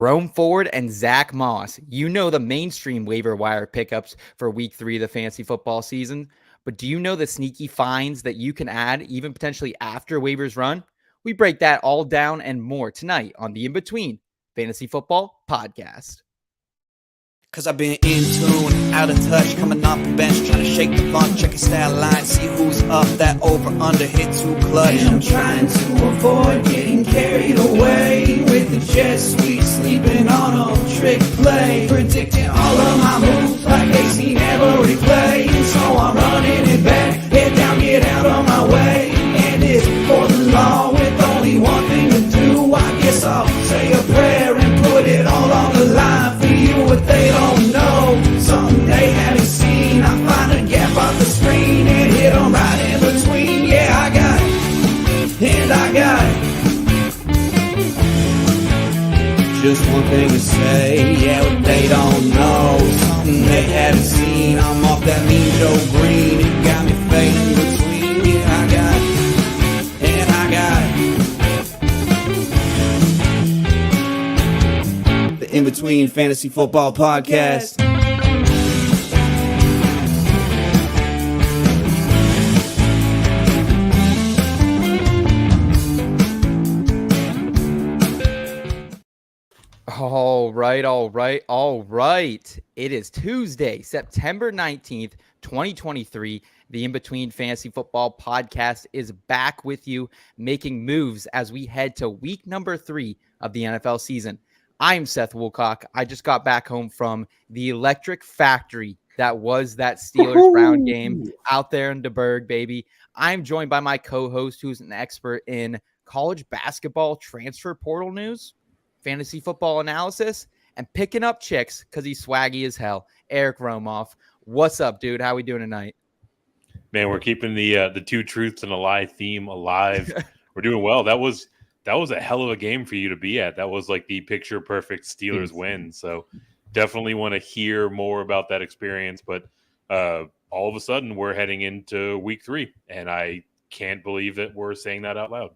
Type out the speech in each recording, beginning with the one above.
Jerome Ford and Zach Moss. You know the mainstream waiver wire pickups for week 3 of the fantasy football season. But do you know the sneaky finds that you can add even potentially after waivers run? We break that all down and more tonight on the In Between Fantasy Football Podcast. Cause I've been in tune, out of touch, coming off the bench, trying to shake the funk, check your stat line, see who's up, that over under hit too clutch. And I'm trying to avoid getting carried away with the jet sweep, sleeping on a trick play, predicting all of my moves like they seen every play. So I'm running it back, head down, get out of my way, and it's for the law with only one thing to do. I guess I'll say a prayer and put it all on the line for you. What they don't know, something they haven't seen. I find a gap on the screen and hit them right in between. Yeah, I got it, and I got it. Just one thing to say, yeah, what they don't know, something they haven't seen. I'm off that mean Joe Green, it got me fading between. Yeah, I got it, and I got it. The In Between Fantasy Football Podcast. All right. It is Tuesday, September 19th, 2023. The In Between Fantasy Football Podcast is back with you, making moves as we head to week number 3 of the NFL season. I'm Seth Woolcock. I just got back home from the electric factory that was that Steelers-Brown game out there in DeBerg, baby. I'm joined by my co-host, who's an expert in college basketball transfer portal news, fantasy football analysis, and picking up chicks because he's swaggy as hell. Eric Romoff. What's up, dude? How we doing tonight? Man, we're keeping the two truths and a lie theme alive. We're doing well. That was a hell of a game for you to be at. That was like the picture perfect Steelers win. So definitely want to hear more about that experience. But all of a sudden we're heading into week 3, and I can't believe that we're saying that out loud.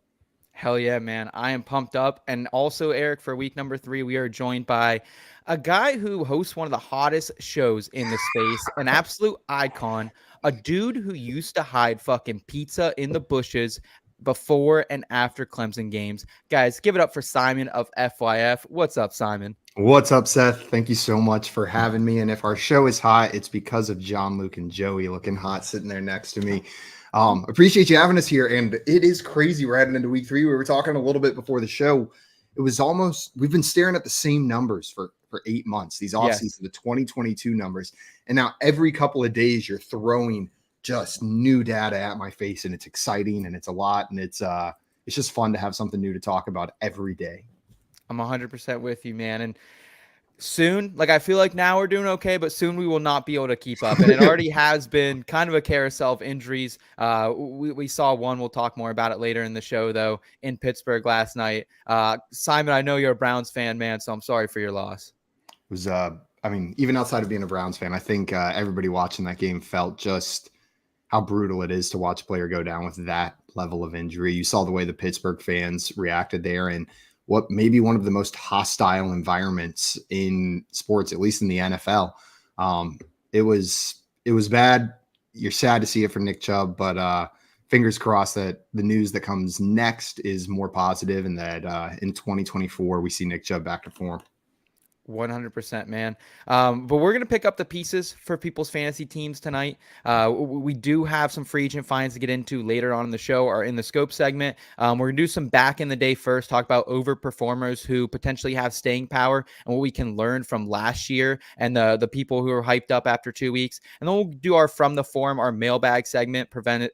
Hell yeah, man. I am pumped up. And also, Eric, for week number 3, we are joined by a guy who hosts one of the hottest shows in the space, an absolute icon, a dude who used to hide fucking pizza in the bushes before and after Clemson games. Guys, give it up for Simon of FYF. What's up, Simon? What's up, Seth? Thank you so much for having me. And if our show is hot, it's because of John, Luke, and Joey looking hot sitting there next to me. Appreciate you having us here. And it is crazy. We're heading into week 3. We were talking a little bit before the show. It was almost, we've been staring at the same numbers for 8 months, these offseason, the 2022 numbers. And now every couple of days you're throwing just new data at my face, and it's exciting and it's a lot. And it's just fun to have something new to talk about every day. I'm 100% with you, man. And soon, like, I feel like now we're doing okay, but soon we will not be able to keep up. And it already has been kind of a carousel of injuries. We saw one. We'll talk more about it later in the show, though, in Pittsburgh last night. Simon, I know you're a Browns fan, man, so I'm sorry for your loss. It was, even outside of being a Browns fan, I think everybody watching that game felt just how brutal it is to watch a player go down with that level of injury. You saw the way the Pittsburgh fans reacted there, and what may be one of the most hostile environments in sports, at least in the NFL. It was bad. You're sad to see it for Nick Chubb, but fingers crossed that the news that comes next is more positive, and that in 2024 we see Nick Chubb back to form. 100%, man. But we're going to pick up the pieces for people's fantasy teams tonight. We do have some free agent finds to get into later on in the show or in the scope segment. We're going to do some back in the day first, talk about overperformers who potentially have staying power and what we can learn from last year and the people who are hyped up after 2 weeks. And then we'll do our From the Forum, our mailbag segment presented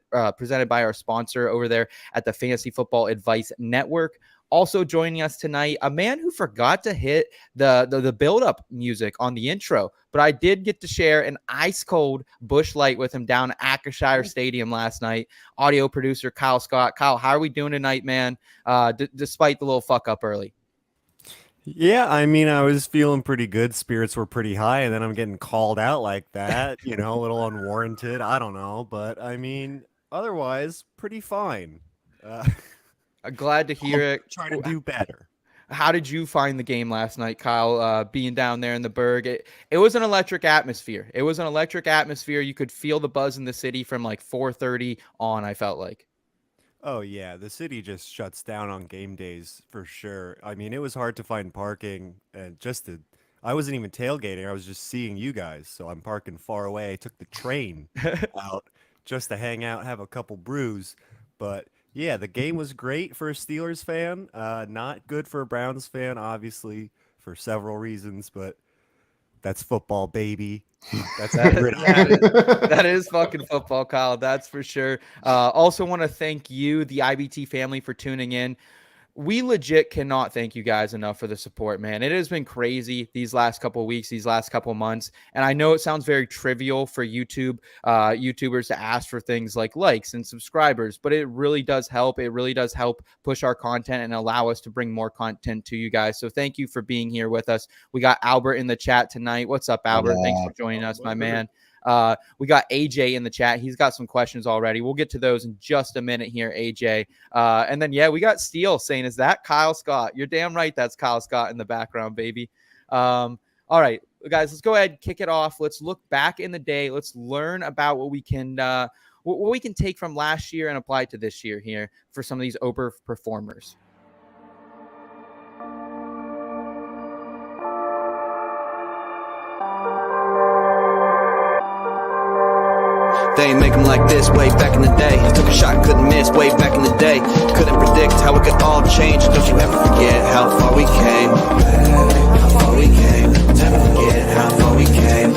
by our sponsor over there at the Fantasy Football Advice Network. Also joining us tonight, a man who forgot to hit the build-up music on the intro, but I did get to share an ice-cold Busch Light with him down at Acrisure Stadium last night. Audio producer Kyle Scott. Kyle, how are we doing tonight, man, despite the little fuck-up early? Yeah, I mean, I was feeling pretty good. Spirits were pretty high, and then I'm getting called out like that, a little unwarranted. I don't know, but, I mean, otherwise, pretty fine. Glad to hear it. Trying to do better. how did you find the game last night, Kyle, being down there in the Berg? It was an electric atmosphere. It was an electric atmosphere. You could feel the buzz in the city from like 4:30 on, I felt like. Oh yeah, the city just shuts down on game days for sure. I mean, it was hard to find parking and I wasn't even tailgating. I was just seeing you guys. So I'm parking far away. I took the train out just to hang out, have a couple brews. But yeah, the game was great for a Steelers fan. Not good for a Browns fan, obviously, for several reasons, but that's football, baby. That's That, the gridiron. that is fucking football, Kyle. That's for sure. Also want to thank you, the IBT family, for tuning in. We legit cannot thank you guys enough for the support, man. It has been crazy these last couple of weeks, these last couple of months. And I know it sounds very trivial for YouTubers to ask for things like likes and subscribers, but it really does help. It really does help push our content and allow us to bring more content to you guys. So thank you for being here with us. We got Albert in the chat tonight. What's up, Albert? Thanks for joining us, my man. We got AJ in the chat. He's got some questions already. We'll get to those in just a minute here, AJ. And then, we got Steele saying, is that Kyle Scott? You're damn right. That's Kyle Scott in the background, baby. All right, guys, let's go ahead and kick it off. Let's look back in the day. Let's learn about what we can take from last year and apply it to this year here for some of these overperformers. They ain't make them like this way back in the day. Took a shot, couldn't miss way back in the day. Couldn't predict how it could all change. Don't you ever forget how far we came. How far we came. Never forget how far we came.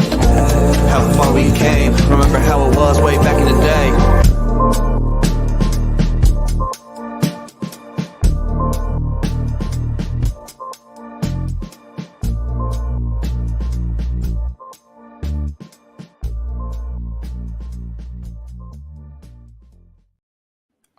How far we came. Remember how it was way back in the day.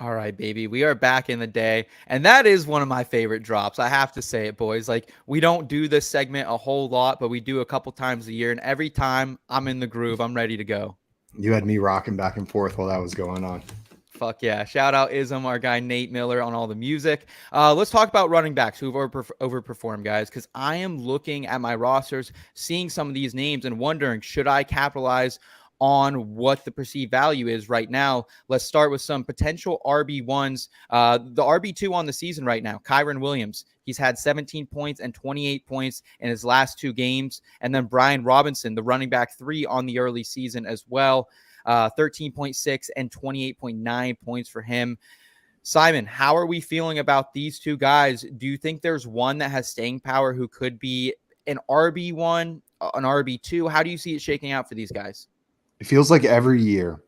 All right, baby. We are back in the day. And that is one of my favorite drops. I have to say it, boys. Like, we don't do this segment a whole lot, but we do a couple times a year. And every time I'm in the groove, I'm ready to go. You had me rocking back and forth while that was going on. Fuck yeah. Shout out Ism, our guy Nate Miller on all the music. Let's talk about running backs who've overperformed, guys, because I am looking at my rosters, seeing some of these names and wondering, should I capitalize on what the perceived value is right now? Let's start with some potential RB1s. The RB2 on the season right now, Kyren Williams. He's had 17 points and 28 points in his last two games. And then Brian Robinson, the running back 3 on the early season as well. 13.6 and 28.9 points for him. Simon, how are we feeling about these two guys? Do you think there's one that has staying power who could be an RB1, an RB2? How do you see it shaking out for these guys? It feels like every year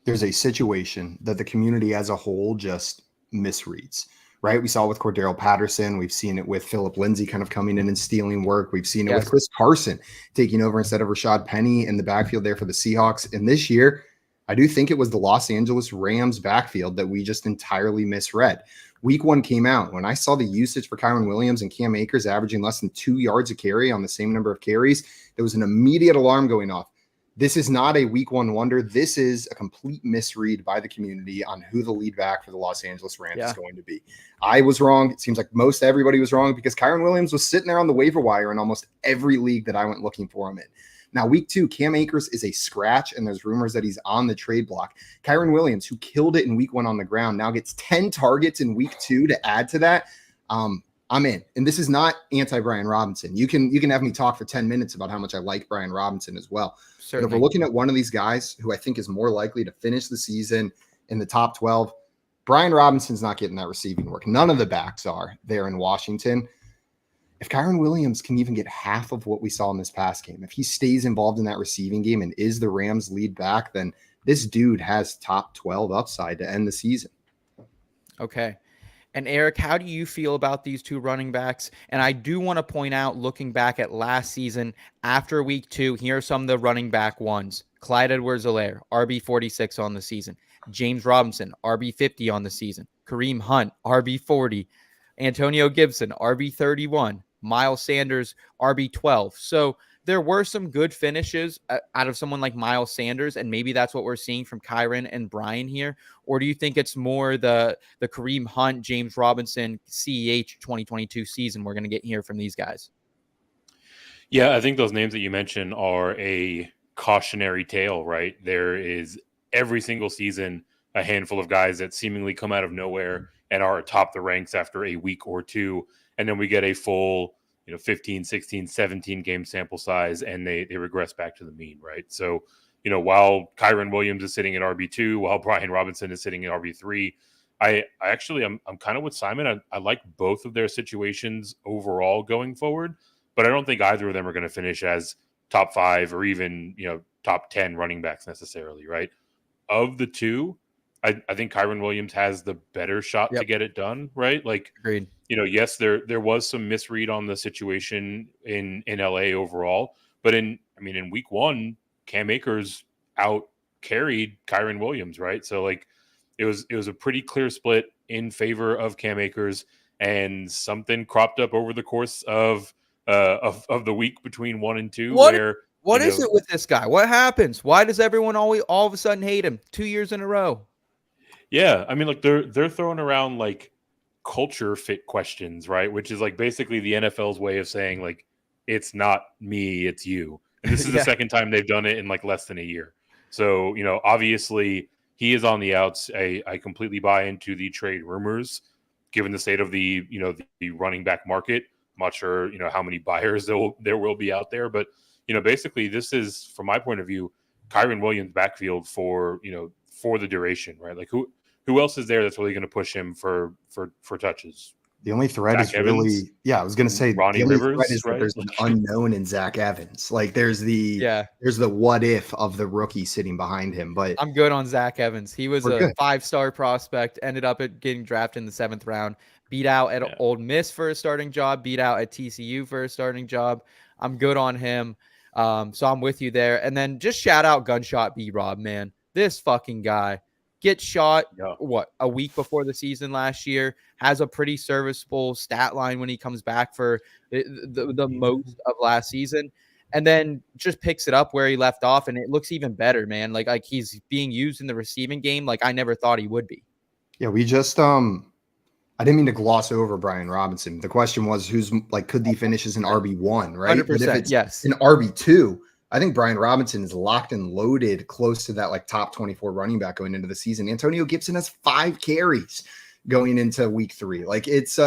there's a situation that the community as a whole just misreads, right? We saw it with Cordero Patterson. We've seen it with Phillip Lindsay kind of coming in and stealing work. We've seen it with Chris Carson taking over instead of Rashod Penny in the backfield there for the Seahawks. And this year, I do think it was the Los Angeles Rams backfield that we just entirely misread. Week 1 came out. When I saw the usage for Kyren Williams and Cam Akers averaging less than 2 yards a carry on the same number of carries, there was an immediate alarm going off. This is not a week 1 wonder. This is a complete misread by the community on who the lead back for the Los Angeles Rams is going to be. I was wrong. It seems like most everybody was wrong because Kyren Williams was sitting there on the waiver wire in almost every league that I went looking for him in. Now, week 2, Cam Akers is a scratch, and there's rumors that he's on the trade block. Kyren Williams, who killed it in week 1 on the ground, now gets 10 targets in week 2 to add to that. I'm in. And this is not anti-Brian Robinson. You can have me talk for 10 minutes about how much I like Brian Robinson as well. But if we're looking at one of these guys who I think is more likely to finish the season in the top 12, Brian Robinson's not getting that receiving work. None of the backs are there in Washington. If Kyren Williams can even get half of what we saw in this past game, if he stays involved in that receiving game and is the Rams lead back, then this dude has top 12 upside to end the season. Okay. And Eric, how do you feel about these two running backs? And I do want to point out, looking back at last season, after week 2, here are some of the running back ones. Clyde Edwards-Helaire, RB46 on the season. James Robinson, RB50 on the season. Kareem Hunt, RB40. Antonio Gibson, RB31. Miles Sanders, RB12. So there were some good finishes out of someone like Miles Sanders, and maybe that's what we're seeing from Kyren and Brian here? Or do you think it's more the Kareem Hunt, James Robinson, CEH 2022 season we're going to get here from these guys? Yeah, I think those names that you mentioned are a cautionary tale, right? There is every single season a handful of guys that seemingly come out of nowhere and are atop the ranks after a week or two. And then we get a full, 15, 16, 17 game sample size, and they regress back to the mean, right? So, while Kyren Williams is sitting at RB2, while Brian Robinson is sitting at RB3, I'm kind of with Simon. I like both of their situations overall going forward, but I don't think either of them are going to finish as top 5 or even, top 10 running backs necessarily, right? Of the two, I think Kyren Williams has the better shot to get it done, right? Like, Agreed. Yes, there was some misread on the situation in LA overall, but in week 1, Cam Akers out carried Kyren Williams, right? So like it was a pretty clear split in favor of Cam Akers, and something cropped up over the course of the week between 1 and 2 What is it with this guy? What happens? Why does everyone all of a sudden hate him 2 years in a row? Yeah, I mean, like they're throwing around like culture fit questions, right? Which is like basically the NFL's way of saying like it's not me, it's you. And this is the second time they've done it in like less than a year. So, obviously he is on the outs. I completely buy into the trade rumors, given the state of the running back market. I'm not sure, how many buyers there will be out there, but basically this is, from my point of view, Kyren Williams backfield for the duration, right? Like who else is there that's really going to push him for touches? The only threat Zach is Evans, really, I was going to say, Ronnie the only Rivers, threat is that right? there's an unknown in Zach Evans. Like there's the what if of the rookie sitting behind him. But I'm good on Zach Evans. He was a good. 5-star prospect, ended up getting drafted in the 7th round, beat out at Ole Miss for a starting job, beat out at TCU for a starting job. I'm good on him. So I'm with you there. And then just shout out Gunshot B-Rob, man. This fucking guy gets shot, a week before the season last year, has a pretty serviceable stat line when he comes back for the most of last season, and then just picks it up where he left off, and it looks even better, man. Like he's being used in the receiving game like I never thought he would be. Yeah, we just I didn't mean to gloss over Brian Robinson. The question was could he finish as an RB1, right? 100%, But if it's yes. an RB2, I think Brian Robinson is locked and loaded close to that like top 24 running back going into the season. Antonio Gibson has 5 carries going into week 3. Like it's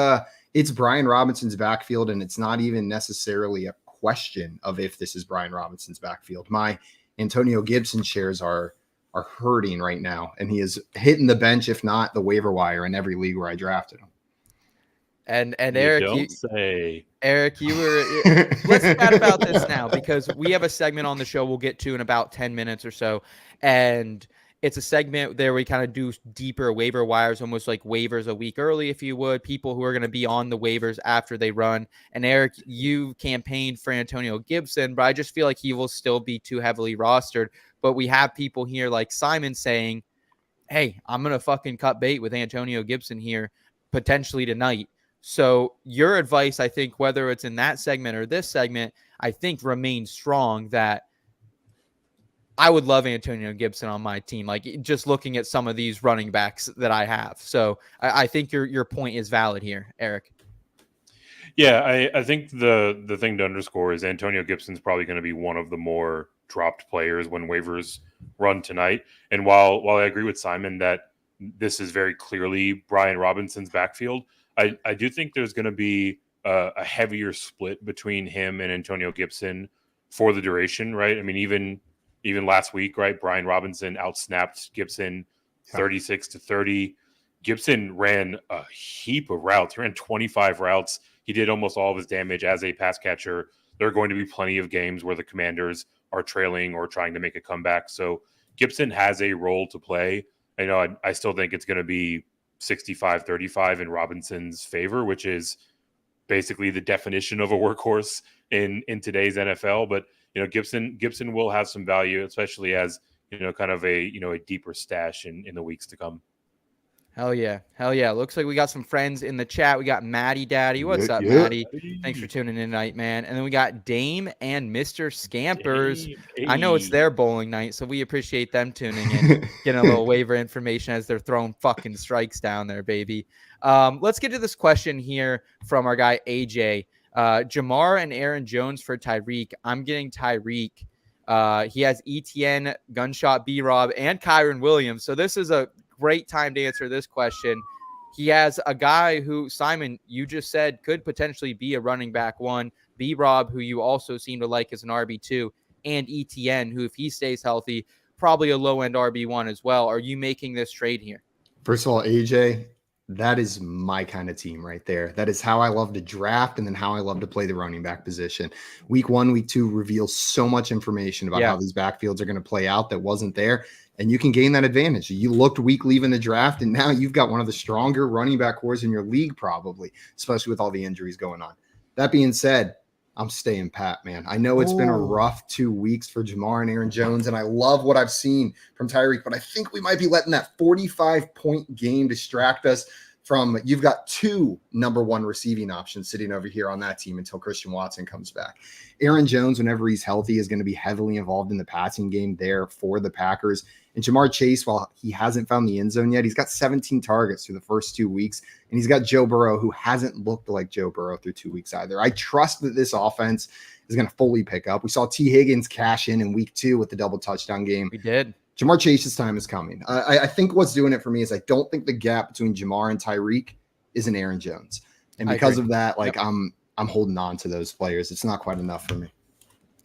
Brian Robinson's backfield, and it's not even necessarily a question of if this is Brian Robinson's backfield. My Antonio Gibson shares are hurting right now, and he is hitting the bench, if not the waiver wire, in every league where I drafted him. And Eric, you were let's chat about this now, because we have a segment on the show we'll get to in about 10 minutes or so, and it's a segment there we kind of do deeper waiver wires, almost like waivers a week early, if you would, people who are going to be on the waivers after they run. And Eric, you campaigned for Antonio Gibson, but I just feel like he will still be too heavily rostered. But we have people here like Simon saying, hey, I'm going to fucking cut bait with Antonio Gibson here potentially tonight. So your advice, I think, whether it's in that segment or this segment, I think remains strong that I would love Antonio Gibson on my team, like just looking at some of these running backs that I have. So I think your point is valid here, Eric. Yeah, I think the thing to underscore is Antonio Gibson's probably going to be one of the more dropped players when waivers run tonight. And while I agree with Simon that this is very clearly Brian Robinson's backfield, I do think there's going to be a heavier split between him and Antonio Gibson for the duration, right? I mean, even last week, right? Brian Robinson outsnapped Gibson 36-30. Gibson ran a heap of routes. He ran 25 routes. He did almost all of his damage as a pass catcher. There are going to be plenty of games where the Commanders are trailing or trying to make a comeback. So Gibson has a role to play. I still think it's going to be 65-35 in Robinson's favor, which is basically the definition of a workhorse in today's NFL. But Gibson will have some value, especially as kind of a deeper stash in the weeks to come. Hell yeah. Hell yeah. Looks like we got some friends in the chat. We got Maddie Daddy. What's Yeah, up, yeah. Maddie? Thanks for tuning in tonight, man. And then we got Dame and Mr. Scampers. I know it's their bowling night, so we appreciate them tuning in, getting a little waiver information as they're throwing fucking strikes down there, baby. Let's get to this question here from our guy AJ. Jamar and Aaron Jones for Tyreek. I'm getting Tyreek. He has ETN, Gunshot B-Rob, and Kyren Williams. So this is a great time to answer this question. He has a guy who, Simon, you just said could potentially be a running back one, B-Rob, who you also seem to like as an RB2, and ETN, who, if he stays healthy, probably a low-end RB1 as well. Are you making this trade here? First of all, AJ, that is my kind of team right there. That is how I love to draft and then how I love to play the running back position. Week 1, week 2 reveals so much information about how these backfields are going to play out that wasn't there. And you can gain that advantage. You looked weak leaving the draft, and now you've got one of the stronger running back cores in your league, probably, especially with all the injuries going on. That being said, I'm staying pat, man. I know it's been a rough 2 weeks for Jamar and Aaron Jones, and I love what I've seen from Tyreek, but I think we might be letting that 45-point game distract us from you've got 2 number 1 receiving options sitting over here on that team until Christian Watson comes back. Aaron Jones, whenever he's healthy, is going to be heavily involved in the passing game there for the Packers. And Jamar Chase, while he hasn't found the end zone yet, he's got 17 targets through the first 2 weeks. And he's got Joe Burrow, who hasn't looked like Joe Burrow through 2 weeks either. I trust that this offense is going to fully pick up. We saw T. Higgins cash in week 2 with the double touchdown game. We did. Jamar Chase's time is coming. I think what's doing it for me is I don't think the gap between Jamar and Tyreek is an Aaron Jones. And because of that, I'm holding on to those players. It's not quite enough for me.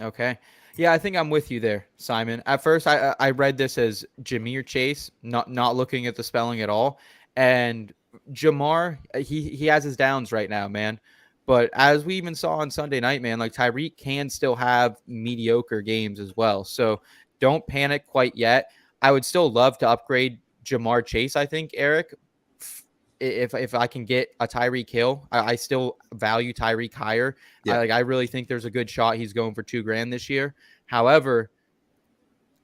Okay. Yeah, I think I'm with you there, Simon. At first, I read this as Jameer Chase, not looking at the spelling at all. And Jamar, he has his downs right now, man. But as we even saw on Sunday night, man, like Tyreek can still have mediocre games as well. So don't panic quite yet. I would still love to upgrade Jamar Chase, I think, Eric. If I can get a Tyreek Hill, I still value Tyreek higher. Yeah. I really think there's a good shot he's going for $2,000 this year. However,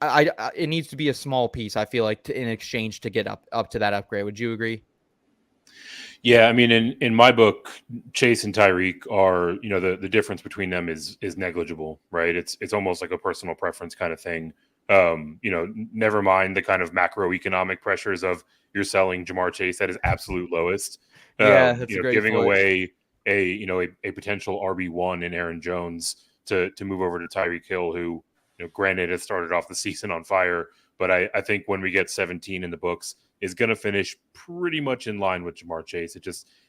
it needs to be a small piece, I feel like, in exchange to get up to that upgrade. Would you agree? Yeah, I mean, in my book, Chase and Tyreek are, the difference between them is negligible, right? It's almost like a personal preference kind of thing. Never mind the kind of macroeconomic pressures of you're selling Jamar Chase at his absolute lowest. Yeah, that's a great giving point. away a potential RB1 in Aaron Jones to move over to Tyreek Hill, who, granted, has started off the season on fire, but I think when we get 17 in the books, is going to finish pretty much in line with Jamar Chase.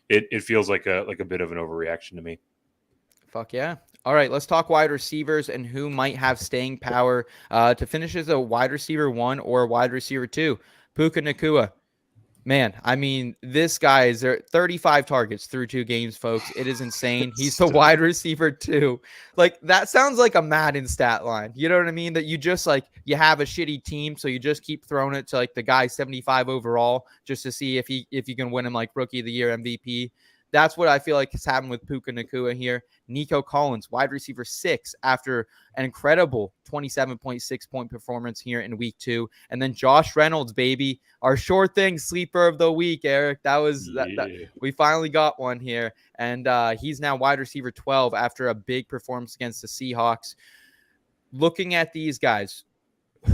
It feels like a bit of an overreaction to me. Fuck yeah. All right, let's talk wide receivers and who might have staying power to finish as a wide receiver 1 or a wide receiver 2. Puka Nacua. Man, I mean, this guy is there 35 targets through 2 games, folks. It is insane. He's the wide receiver 2. Like, that sounds like a Madden stat line. You know what I mean? That you just you have a shitty team, so you just keep throwing it to the guy 75 overall just to see if you can win him rookie of the year MVP. That's what I feel like has happened with Puka Nacua here. Nico Collins, wide receiver 6, after an incredible 27.6 point performance here in week 2. And then Josh Reynolds, baby, our sure thing sleeper of the week, Eric. That was that we finally got one here. And he's now wide receiver 12 after a big performance against the Seahawks. Looking at these guys,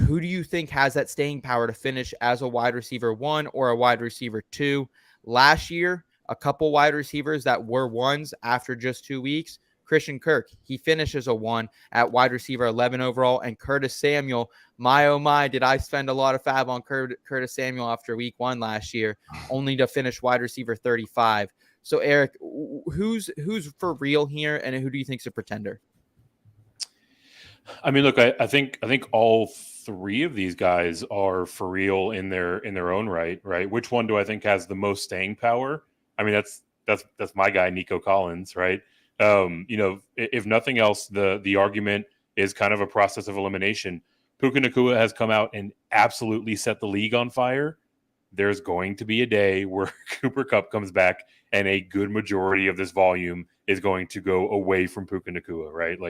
who do you think has that staying power to finish as a wide receiver 1 or a wide receiver 2? Last year, a couple wide receivers that were 1s after just 2 weeks. Christian Kirk, he finishes a 1 at wide receiver 11 overall. And Curtis Samuel, my oh my, did I spend a lot of FAAB on Curtis Samuel after week 1 last year, only to finish wide receiver 35. So Eric, who's for real here, and who do you think's a pretender? I mean, look, I think all 3 of these guys are for real in their own right? Which one do I think has the most staying power? I mean, that's my guy, Nico Collins, right? If nothing else, the argument is kind of a process of elimination. Puka Nacua has come out and absolutely set the league on fire. There's going to be a day where Cooper Kupp comes back and a good majority of this volume is going to go away from Puka Nacua, right?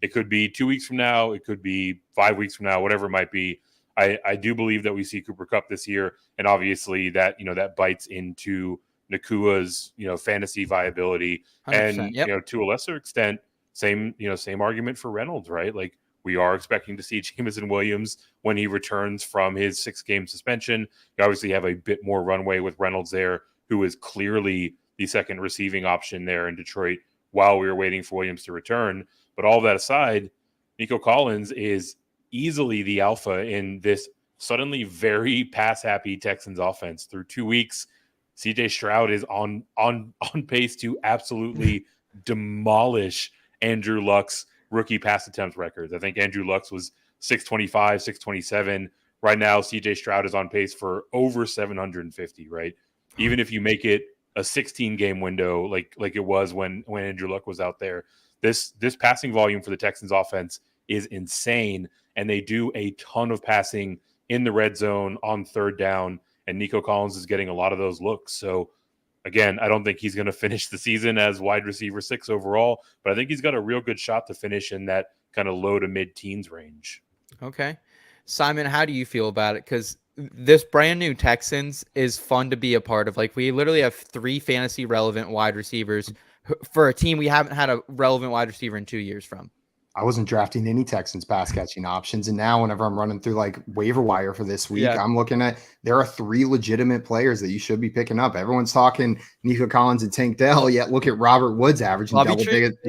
It could be 2 weeks from now, it could be 5 weeks from now, whatever it might be. I do believe that we see Cooper Kupp this year, and obviously that that bites into Nacua's fantasy viability, 100%. and Yep. to a lesser extent, same argument for Reynolds, right? Like we are expecting to see Jameson Williams when he returns from his 6-game suspension. You obviously have a bit more runway with Reynolds there, who is clearly the second receiving option there in Detroit while we were waiting for Williams to return. But all of that aside, Nico Collins is easily the alpha in this suddenly very pass-happy Texans offense. Through 2 weeks, CJ Stroud is on pace to absolutely demolish Andrew Luck's rookie pass attempt records. I think Andrew Luck's was 625, 627. Right now, CJ Stroud is on pace for over 750, right? Even if you make it a 16-game window like it was when Andrew Luck was out there, this passing volume for the Texans offense is insane, and they do a ton of passing in the red zone on third down, and Nico Collins is getting a lot of those looks. So again, I don't think he's going to finish the season as wide receiver 6 overall, but I think he's got a real good shot to finish in that kind of low to mid-teens range. Okay. Simon, how do you feel about it? Because this brand new Texans is fun to be a part of. Like, we literally have 3 fantasy relevant wide receivers for a team we haven't had a relevant wide receiver in 2 years from. I wasn't drafting any Texans pass catching options. And now whenever I'm running through like waiver wire for this week, I'm looking at, there are 3 legitimate players that you should be picking up. Everyone's talking Nico Collins and Tank Dell, yet look at Robert Woods averaging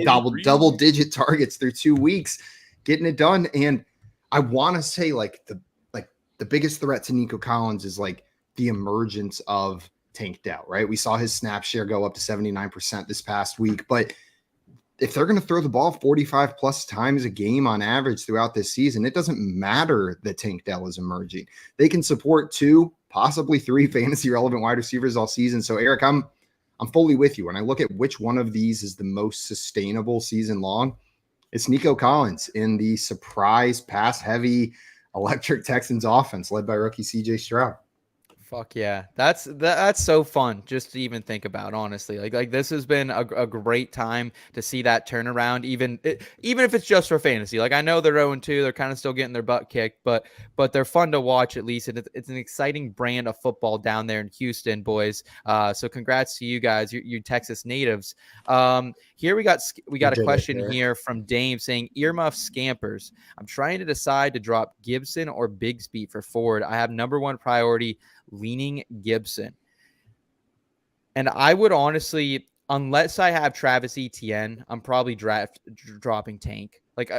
double digit targets through 2 weeks, getting it done. And I want to say like the biggest threat to Nico Collins is like the emergence of Tank Dell, right? We saw his snap share go up to 79% this past week, but if they're going to throw the ball 45 plus times a game on average throughout this season, it doesn't matter that Tank Dell is emerging. They can support 2, possibly 3 fantasy relevant wide receivers all season. So Eric, I'm fully with you. When I look at which one of these is the most sustainable season long, it's Nico Collins in the surprise pass heavy electric Texans offense led by rookie CJ Stroud. Fuck yeah. That's so fun just to even think about, honestly. Like this has been a great time to see that turnaround, even if it's just for fantasy. Like, I know they're 0-2, they're kind of still getting their butt kicked, but they're fun to watch at least. And it's an exciting brand of football down there in Houston, boys. So congrats to you guys, you Texas natives. Here we got a question here from Dame saying, earmuff scampers. I'm trying to decide to drop Gibson or Bigsby for Ford. I have number 1 priority, leaning Gibson. And I would honestly, unless I have Travis Etienne, I'm probably dropping Tank. Like,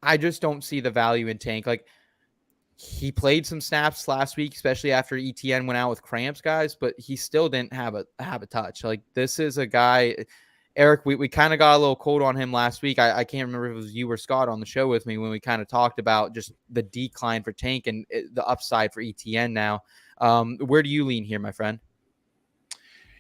I just don't see the value in Tank. Like, he played some snaps last week, especially after Etienne went out with cramps, guys, but he still didn't have a touch. Like, this is a guy, Eric, we kind of got a little cold on him last week. I can't remember if it was you or Scott on the show with me when we kind of talked about just the decline for Tank and the upside for Etienne now. Where do you lean here, my friend?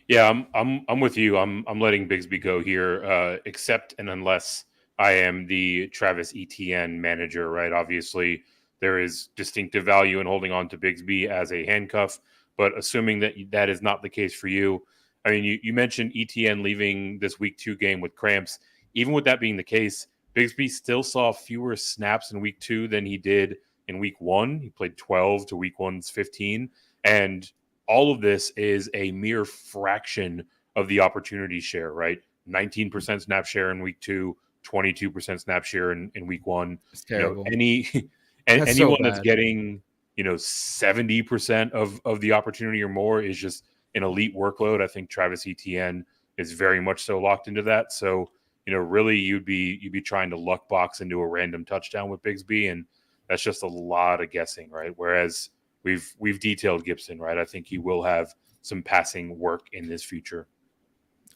Yeah, I'm with you. I'm letting Bigsby go here, except and unless I am the Travis Etienne manager, right? Obviously, there is distinctive value in holding on to Bigsby as a handcuff, but assuming that is not the case for you, I mean, you mentioned Etienne leaving this week 2 game with cramps. Even with that being the case, Bigsby still saw fewer snaps in week 2 than he did in week 1. He played 12 to week 1's 15. And all of this is a mere fraction of the opportunity share, right? 19% snap share in week 2, 22% snap share in week 1. It's terrible. Anyone that's getting, 70% of the opportunity or more is just an elite workload. I think Travis Etienne is very much so locked into that. So, really you'd be trying to luck box into a random touchdown with Bigsby, and that's just a lot of guessing, right? Whereas we've detailed Gibson, right? I think he will have some passing work in this future.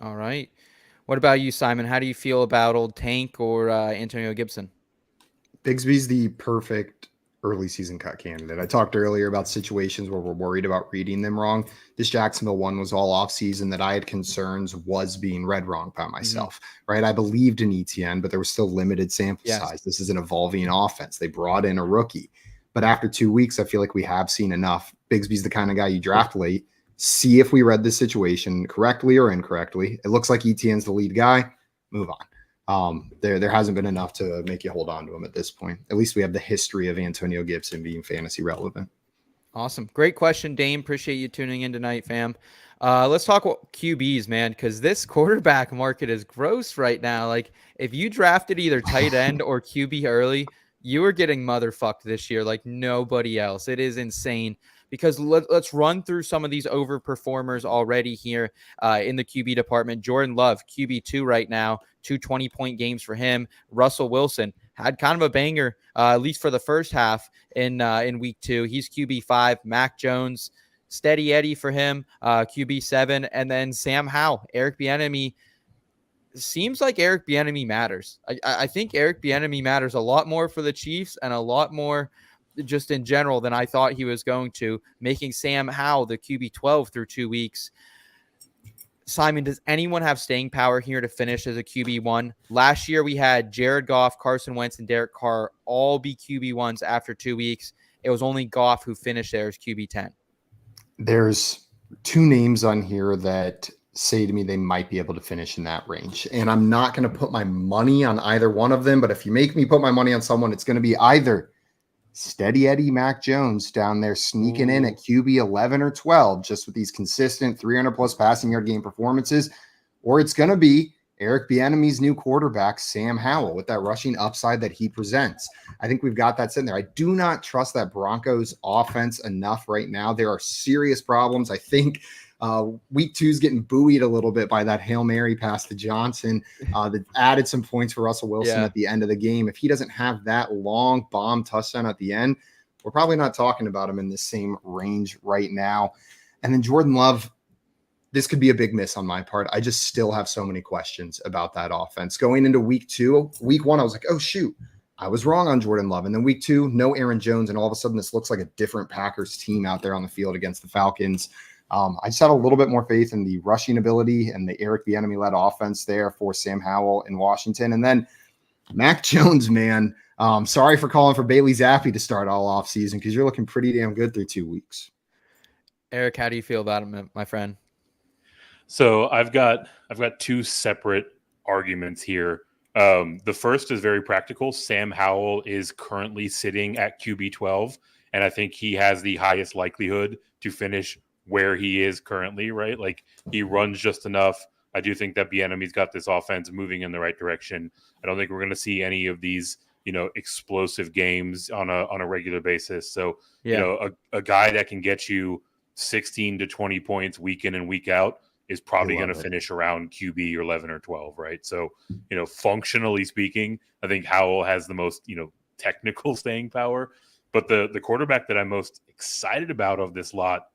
All right. What about you, Simon? How do you feel about old Tank or Antonio Gibson? Bigsby's the perfect early season cut candidate. I talked earlier about situations where we're worried about reading them wrong. This Jacksonville one was all off season that I had concerns was being read wrong by myself, right? I believed in ETN, but there was still limited sample size. This is an evolving offense. They brought in a rookie, but after 2 weeks, I feel like we have seen enough. Bigsby's the kind of guy you draft late, see if we read this situation correctly or incorrectly. It looks like ETN's the lead guy. Move on. There hasn't been enough to make you hold on to him at this point. At least we have the history of Antonio Gibson being fantasy relevant. Awesome. Great question, Dame. Appreciate you tuning in tonight, fam. Let's talk about QBs, man, because this quarterback market is gross right now. Like, if you drafted either tight end or QB early, you are getting motherfucked this year like nobody else. It is insane. Because let's run through some of these overperformers already here in the QB department. Jordan Love, QB2 right now, 2 20-point games for him. Russell Wilson had kind of a banger, at least for the first half in week 2. He's QB5. Mac Jones, steady Eddie for him, QB7. And then Sam Howell, Eric Bieniemy. Seems like Eric Bieniemy matters. I think Eric Bieniemy matters a lot more for the Chiefs and a lot more just in general than I thought he was going to, making Sam Howell the QB12 through 2 weeks. Simon, does anyone have staying power here to finish as a QB1? Last year we had Jared Goff, Carson Wentz, and Derek Carr all be QB1s after 2 weeks. It was only Goff who finished there as QB10. There's 2 names on here that say to me they might be able to finish in that range. And I'm not going to put my money on either one of them, but if you make me put my money on someone, it's going to be either steady Eddie Mac Jones down there sneaking in at QB 11 or 12, just with these consistent 300-plus passing yard game performances, or it's going to be Eric Bieniemy's new quarterback, Sam Howell, with that rushing upside that he presents. I think we've got that sitting there. I do not trust that Broncos offense enough right now. There are serious problems. I think week 2 is getting buoyed a little bit by that Hail Mary pass to Johnson that added some points for Russell Wilson at the end of the game. If he doesn't have that long bomb touchdown at the end, we're probably not talking about him in the same range right now. And then Jordan Love, this could be a big miss on my part. I just still have so many questions about that offense. Going into week 2, week 1, I was like, oh, shoot, I was wrong on Jordan Love. And then week 2, no Aaron Jones. And all of a sudden, this looks like a different Packers team out there on the field against the Falcons. I just had a little bit more faith in the rushing ability and the Eric Bieniemy-led offense there for Sam Howell in Washington. And then Mac Jones, man, sorry for calling for Bailey Zappi to start all offseason because you're looking pretty damn good through 2 weeks. Eric, how do you feel about him, my friend? So I've got 2 separate arguments here. The first is very practical. Sam Howell is currently sitting at QB 12, and I think he has the highest likelihood to finish where he is currently, right? Like, he runs just enough. I do think that Bieniemy's got this offense moving in the right direction. I don't think we're going to see any of these, explosive games on a regular basis. So, a guy that can get you 16 to 20 points week in and week out is probably going to finish around QB 11 or 12, right? So, functionally speaking, I think Howell has the most, technical staying power. But the quarterback that I'm most excited about of this lot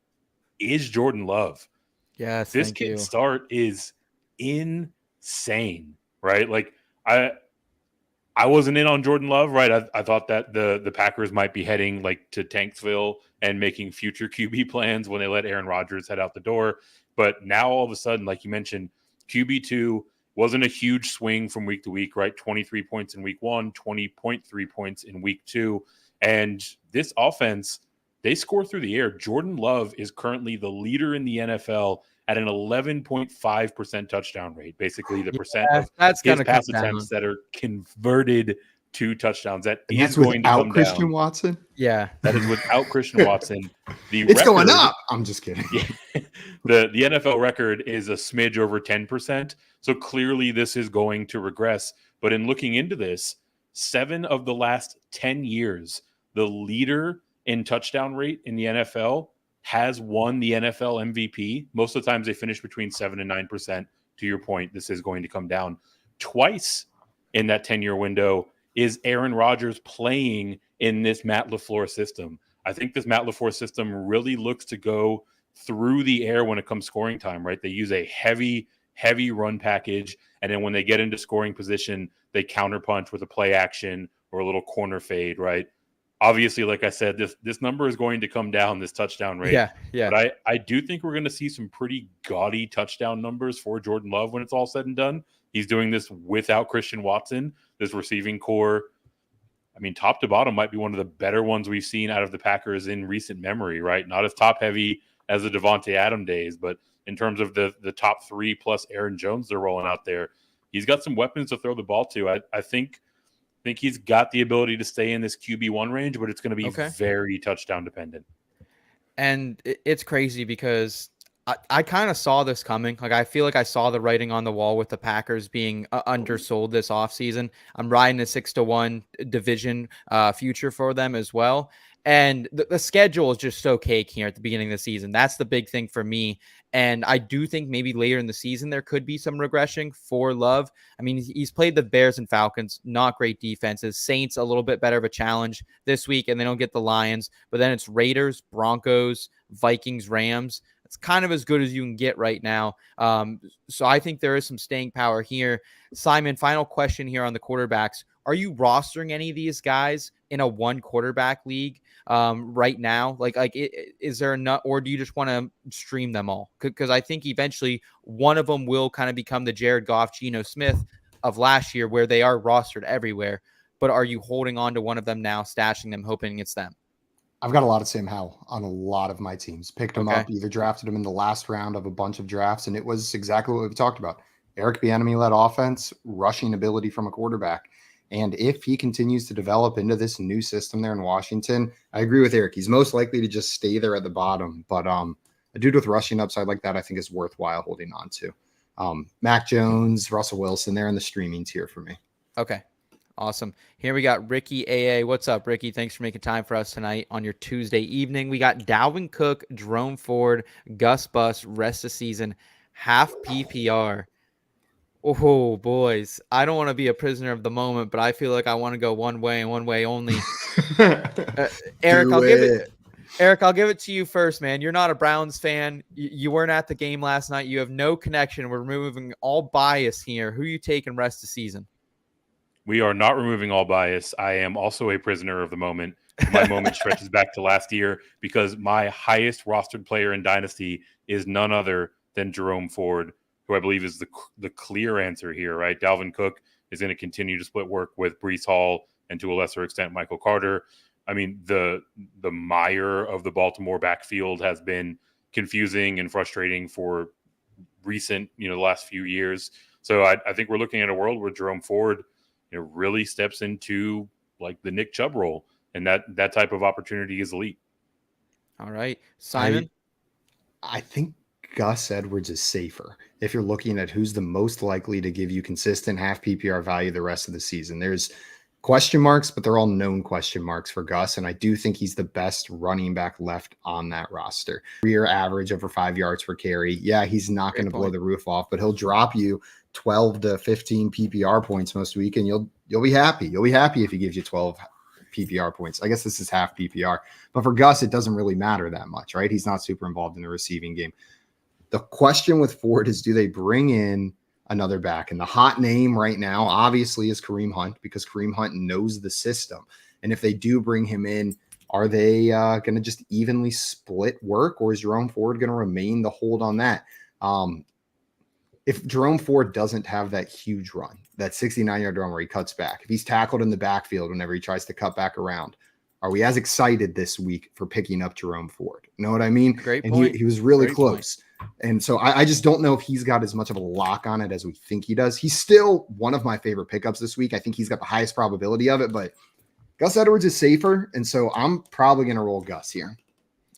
is Jordan Love. Yes, this kid's start is insane, right? Like, I wasn't in on Jordan Love, right? I thought that the Packers might be heading like to Tanksville and making future QB plans when they let Aaron Rodgers head out the door. But now all of a sudden, like you mentioned, QB2 wasn't a huge swing from week to week, right? 23 points in week 1, 20.3 points in week 2. And this offense, they score through the air. Jordan Love is currently the leader in the NFL at an 11.5% touchdown rate. Basically, the percent of his pass attempts that are converted to touchdowns. That's going to come Christian down. Watson? Yeah. That is without Christian Watson. It's going up. I'm just kidding. The NFL record is a smidge over 10%. So clearly this is going to regress. But in looking into this, 7 of the last 10 years, the leader in touchdown rate in the NFL has won the NFL MVP. Most of the times they finish between 7 and 9%. To your point, this is going to come down. Twice in that 10-year window is Aaron Rodgers playing in this Matt LaFleur system. I think this Matt LaFleur system really looks to go through the air when it comes scoring time, right? They use a heavy run package, and then when they get into scoring position, they counterpunch with a play action or a little corner fade, right? Obviously, like I said, this number is going to come down, this touchdown rate. Yeah. But I do think we're going to see some pretty gaudy touchdown numbers for Jordan Love when it's all said and done. He's doing this without Christian Watson. This receiving core, I mean, top to bottom might be one of the better ones we've seen out of the Packers in recent memory, right? Not as top-heavy as the Devontae Adams days, but in terms of the top 3 plus Aaron Jones they're rolling out there, he's got some weapons to throw the ball to. I think he's got the ability to stay in this QB1 range, but it's going to be very touchdown dependent. And it's crazy because I kind of saw this coming. Like, I feel like I saw the writing on the wall with the Packers being undersold this offseason. I'm riding a 6-1 division future for them as well. And the schedule is just so cake here at the beginning of the season. That's the big thing for me. And I do think maybe later in the season, there could be some regression for Love. I mean, he's played the Bears and Falcons, not great defenses. Saints, a little bit better of a challenge this week, and they don't get the Lions. But then it's Raiders, Broncos, Vikings, Rams. It's kind of as good as you can get right now. So I think there is some staying power here. Simon, final question here on the quarterbacks. Are you rostering any of these guys in a one quarterback league right now? Is there enough, or do you just want to stream them all? Because I think eventually one of them will kind of become the Jared Goff, Geno Smith of last year, where they are rostered everywhere. But are you holding on to one of them now, stashing them, hoping it's them? I've got a lot of Sam Howell on a lot of my teams. Picked him up, either drafted him in the last round of a bunch of drafts, and it was exactly what we talked about. Eric Bieniemy-led offense, rushing ability from a quarterback. And if he continues to develop into this new system there in Washington, I agree with Eric. He's most likely to just stay there at the bottom. But a dude with rushing upside like that, I think is worthwhile holding on to. Mac Jones, Russell Wilson, they're in the streaming tier for me. Okay. Awesome. Here we got Ricky AA. What's up, Ricky? Thanks for making time for us tonight on your Tuesday evening. We got Dalvin Cook, Jerome Ford, Gus Bus, rest of season, half PPR. Oh, boys. I don't want to be a prisoner of the moment, but I feel like I want to go one way and one way only. Eric, I'll give it to you first, man. You're not a Browns fan. You weren't at the game last night. You have no connection. We're removing all bias here. Who you taking rest of the season? We are not removing all bias. I am also a prisoner of the moment. My moment stretches back to last year because my highest rostered player in Dynasty is none other than Jerome Ford, who I believe is the clear answer here, right? Dalvin Cook is going to continue to split work with Breece Hall and to a lesser extent Michael Carter. I mean, the mire of the Baltimore backfield has been confusing and frustrating for recent, the last few years. So I think we're looking at a world where Jerome Ford really steps into like the Nick Chubb role, and that type of opportunity is elite. All right, Simon. I think Gus Edwards is safer if you're looking at who's the most likely to give you consistent half PPR value the rest of the season. There's question marks, but they're all known question marks for Gus, and I do think he's the best running back left on that roster. Career average over 5 yards per carry. Yeah, he's not going to blow the roof off, but he'll drop you 12 to 15 PPR points most week, and you'll be happy. You'll be happy if he gives you 12 PPR points. I guess this is half PPR, but for Gus, it doesn't really matter that much, right? He's not super involved in the receiving game. The question with Ford is, do they bring in another back? And the hot name right now, obviously, is Kareem Hunt, because Kareem Hunt knows the system. And if they do bring him in, are they going to just evenly split work, or is Jerome Ford going to remain the hold on that? If Jerome Ford doesn't have that huge run, that 69-yard run where he cuts back, if he's tackled in the backfield whenever he tries to cut back around, are we as excited this week for picking up Jerome Ford? You know what I mean? Great and point. He was really Great close. Point. And so I just don't know if he's got as much of a lock on it as we think he does. He's still one of my favorite pickups this week. I think he's got the highest probability of it, but Gus Edwards is safer. And so I'm probably going to roll Gus here.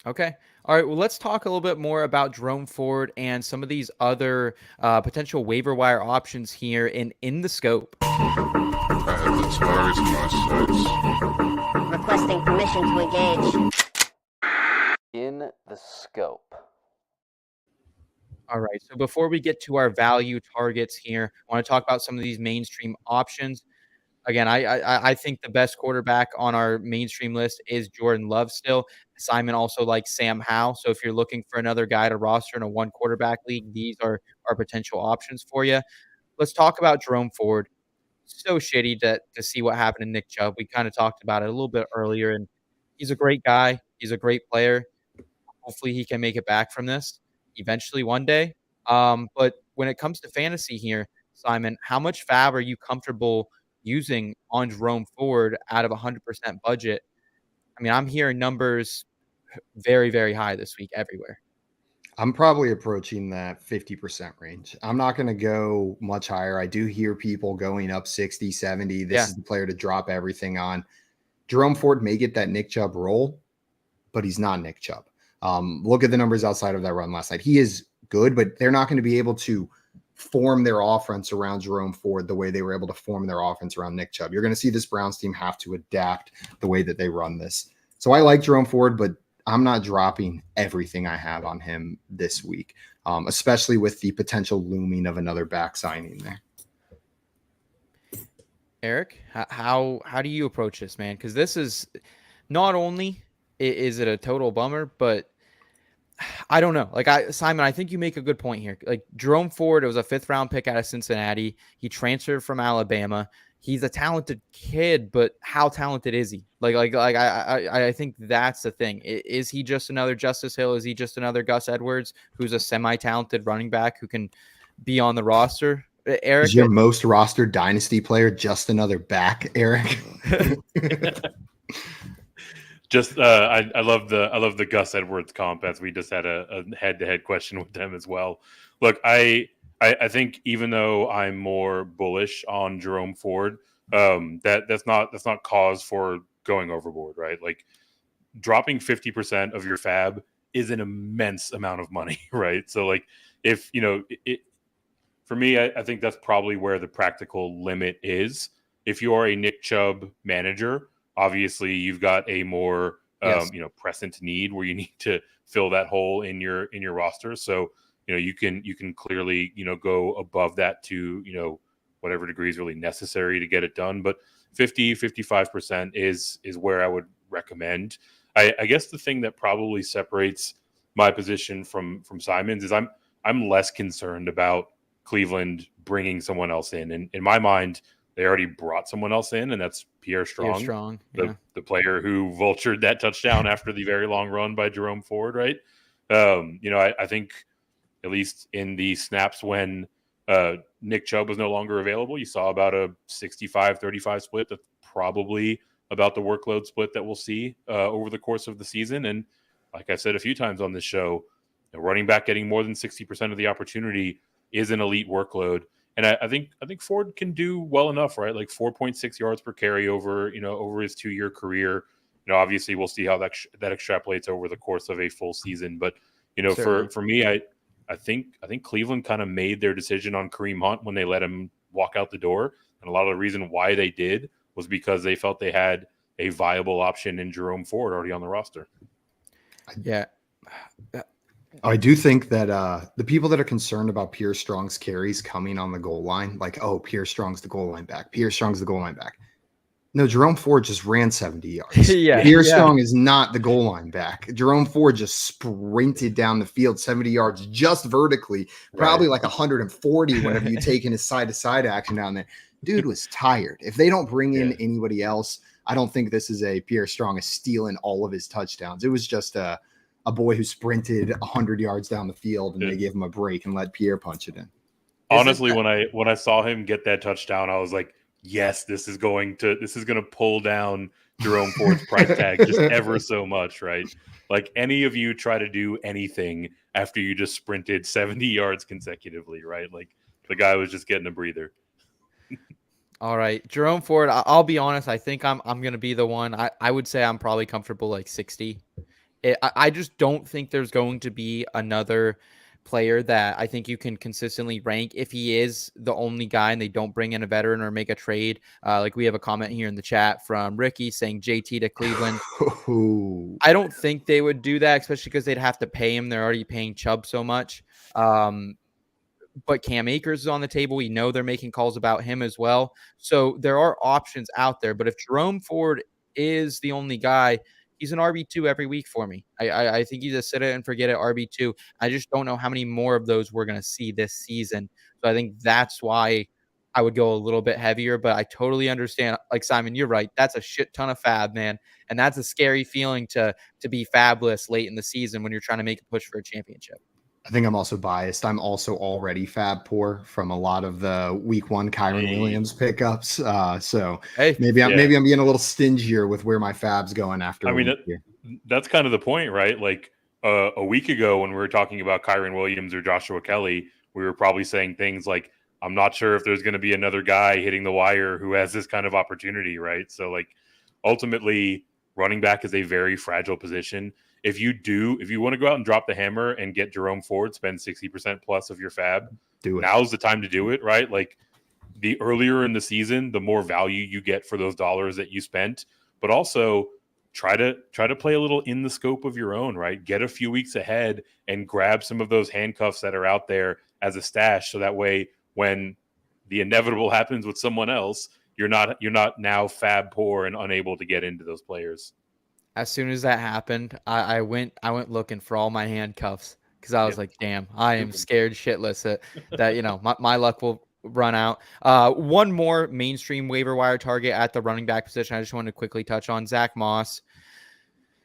Okay. All right. Well, let's talk a little bit more about Jerome Ford and some of these other potential waiver wire options here in the scope. I have the Taurus in my sights. Requesting permission to engage. In the scope. All right. So before we get to our value targets here, I want to talk about some of these mainstream options. Again, I think the best quarterback on our mainstream list is Jordan Love still. Simon also likes Sam Howell. So if you're looking for another guy to roster in a one quarterback league, these are potential options for you. Let's talk about Jerome Ford. So shitty to see what happened to Nick Chubb. We kind of talked about it a little bit earlier, and he's a great guy. He's a great player. Hopefully he can make it back from this eventually one day. But when it comes to fantasy here, Simon, how much FAAB are you comfortable using on Jerome Ford out of 100% budget? I mean, I'm hearing numbers very, very high this week everywhere. I'm probably approaching that 50% range. I'm not going to go much higher. I do hear people going up 60, 70. This Yeah. is the player to drop everything on. Jerome Ford may get that Nick Chubb role, but he's not Nick Chubb. Look at the numbers outside of that run last night. He is good, but they're not going to be able to form their offense around Jerome Ford the way they were able to form their offense around Nick Chubb. You're going to see this Browns team have to adapt the way that they run this. So I like Jerome Ford, but I'm not dropping everything I have on him this week, especially with the potential looming of another back signing there. Eric, how do you approach this, man? Because this is not only is it a total bummer, but I don't know. Like Simon, I think you make a good point here. Like Jerome Ford, it was a 5th round pick out of Cincinnati. He transferred from Alabama. He's a talented kid, but how talented is he? I think that's the thing. Is he just another Justice Hill? Is he just another Gus Edwards, who's a semi-talented running back who can be on the roster? Eric, is your most rostered dynasty player just another back, Eric? Just I love the Gus Edwards comp, as we just had a head-to-head question with them as well. Look, I think even though I'm more bullish on Jerome Ford, that's not cause for going overboard, right? Like dropping 50% of your FAAB is an immense amount of money, right? So like if for me, I think that's probably where the practical limit is. If you are a Nick Chubb manager, obviously you've got a more present need where you need to fill that hole in your roster. So you can clearly go above that to whatever degree is really necessary to get it done. But 55% is where I would recommend. I guess the thing that probably separates my position from Simon's is I'm less concerned about Cleveland bringing someone else in. And in my mind, they already brought someone else in, and that's Pierre Strong, the player who vultured that touchdown after the very long run by Jerome Ford, right? I think at least in the snaps when Nick Chubb was no longer available, you saw about a 65-35 split. That's probably about the workload split that we'll see over the course of the season. And like I said a few times on this show, running back getting more than 60% of the opportunity is an elite workload. And I think Ford can do well enough, right? Like 4.6 yards per carry over his 2-year career. Obviously we'll see how that extrapolates over the course of a full season. But for me, I think Cleveland kind of made their decision on Kareem Hunt when they let him walk out the door. And a lot of the reason why they did was because they felt they had a viable option in Jerome Ford already on the roster. Yeah. I do think that the people that are concerned about Pierre Strong's carries coming on the goal line, like, oh, Pierre Strong's the goal line back. Pierre Strong's the goal line back. No, Jerome Ford just ran 70 yards. Pierre Strong is not the goal line back. Jerome Ford just sprinted down the field 70 yards just vertically, probably like 140 whenever you take in his side-to-side action down there. Dude was tired. If they don't bring in anybody else, I don't think this is a Pierre Strong is stealing all of his touchdowns. It was just a boy who sprinted 100 yards down the field, and they gave him a break and let Pierre punch it in. Honestly, when I saw him get that touchdown, I was like, yes, this is going to pull down Jerome Ford's price tag just ever so much, right? Like any of you try to do anything after you just sprinted 70 yards consecutively, right? Like the guy was just getting a breather. All right, Jerome Ford, I'll be honest, I think I'm going to be the one. I would say I'm probably comfortable like 60. I just don't think there's going to be another player that I think you can consistently rank if he is the only guy and they don't bring in a veteran or make a trade. Like we have a comment here in the chat from Ricky saying JT to Cleveland. I don't think they would do that, especially because they'd have to pay him. They're already paying Chubb so much. But Cam Akers is on the table. We know they're making calls about him as well. So there are options out there. But if Jerome Ford is the only guy, he's an RB2 every week for me. I think he's a sit it and forget it RB2. I just don't know how many more of those we're going to see this season. So I think that's why I would go a little bit heavier. But I totally understand. Like, Simon, you're right. That's a shit ton of FAAB, man. And that's a scary feeling to be fabless late in the season when you're trying to make a push for a championship. I think I'm also biased. I'm also already FAAB poor from a lot of the week 1 Kyren Williams pickups. So maybe I'm being a little stingier with where my FAAB's going after. I mean, that's kind of the point, right? Like a week ago when we were talking about Kyren Williams or Joshua Kelly, we were probably saying things like, I'm not sure if there's going to be another guy hitting the wire who has this kind of opportunity, right? So, like, ultimately, running back is a very fragile position. If you want to go out and drop the hammer and get Jerome Ford, spend 60% plus of your FAAB, now's the time to do it, right? Like, the earlier in the season, the more value you get for those dollars that you spent, but also try to play a little in the scope of your own, right? Get a few weeks ahead and grab some of those handcuffs that are out there as a stash, so that way when the inevitable happens with someone else, you're not now FAAB poor and unable to get into those players. As soon as that happened, I went looking for all my handcuffs because I was like, damn, I am scared shitless that my luck will run out. One more mainstream waiver wire target at the running back position I just wanted to quickly touch on. Zach Moss.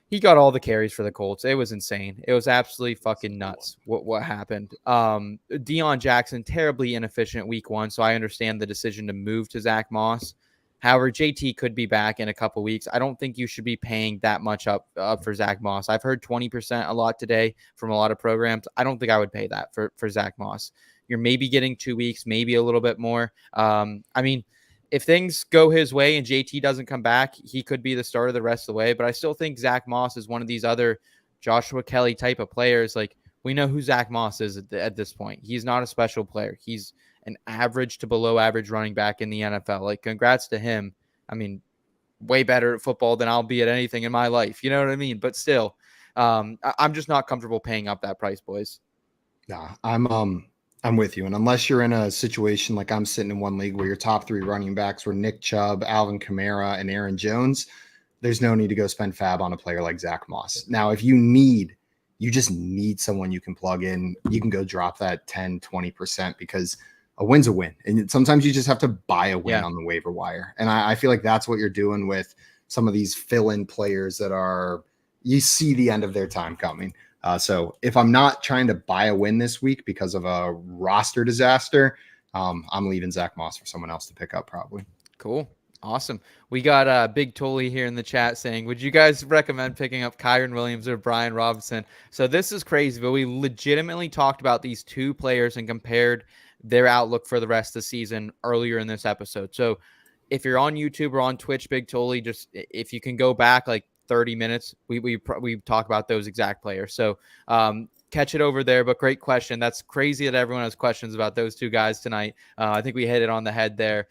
He got all the carries for the Colts. It was insane. It was absolutely fucking nuts what happened. Deion Jackson, terribly inefficient week 1, so I understand the decision to move to Zach Moss. However, JT could be back in a couple weeks. I don't think you should be paying that much up for Zach Moss. I've heard 20% a lot today from a lot of programs. I don't think I would pay that for Zach Moss. You're maybe getting 2 weeks, maybe a little bit more. If things go his way and JT doesn't come back, he could be the starter the rest of the way. But I still think Zach Moss is one of these other Joshua Kelly type of players. Like, we know who Zach Moss is at this point. He's not a special player. He's an average to below average running back in the NFL. Like, congrats to him. I mean, way better at football than I'll be at anything in my life. You know what I mean? But still, I'm just not comfortable paying up that price, boys. Nah, I'm with you. And unless you're in a situation like I'm sitting in one league where your top 3 running backs were Nick Chubb, Alvin Kamara, and Aaron Jones, there's no need to go spend FAAB on a player like Zach Moss. Now, if you just need someone you can plug in, you can go drop that 10, 20% because a win's a win. And sometimes you just have to buy a win on the waiver wire. And I feel like that's what you're doing with some of these fill-in players that you see the end of their time coming. So if I'm not trying to buy a win this week because of a roster disaster, I'm leaving Zach Moss for someone else to pick up probably. Cool. Awesome. We got Big Tully here in the chat saying, would you guys recommend picking up Kyren Williams or Brian Robinson? So this is crazy, but we legitimately talked about these 2 players and compared their outlook for the rest of the season earlier in this episode. So if you're on YouTube or on Twitch, Big Tully, just if you can go back like 30 minutes, we talk about those exact players. So catch it over there. But great question. That's crazy that everyone has questions about those 2 guys tonight. I think we hit it on the head there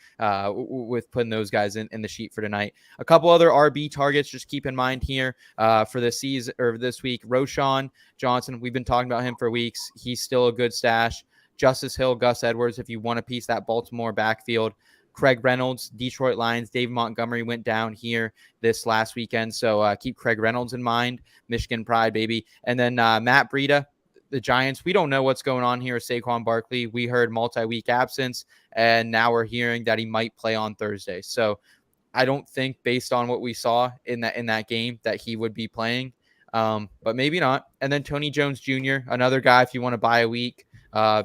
with putting those guys in the sheet for tonight. A couple other RB targets just keep in mind here for this season or this week. Roshan Johnson, we've been talking about him for weeks. He's still a good stash. Justice Hill, Gus Edwards, if you want to piece that Baltimore backfield. Craig Reynolds, Detroit Lions, David Montgomery went down here this last weekend. So keep Craig Reynolds in mind. Michigan pride, baby. And then Matt Breida, the Giants. We don't know what's going on here with Saquon Barkley. We heard multi-week absence, and now we're hearing that he might play on Thursday. So I don't think, based on what we saw in that game, that he would be playing. But maybe not. And then Tony Jones Jr., another guy if you want to buy a week.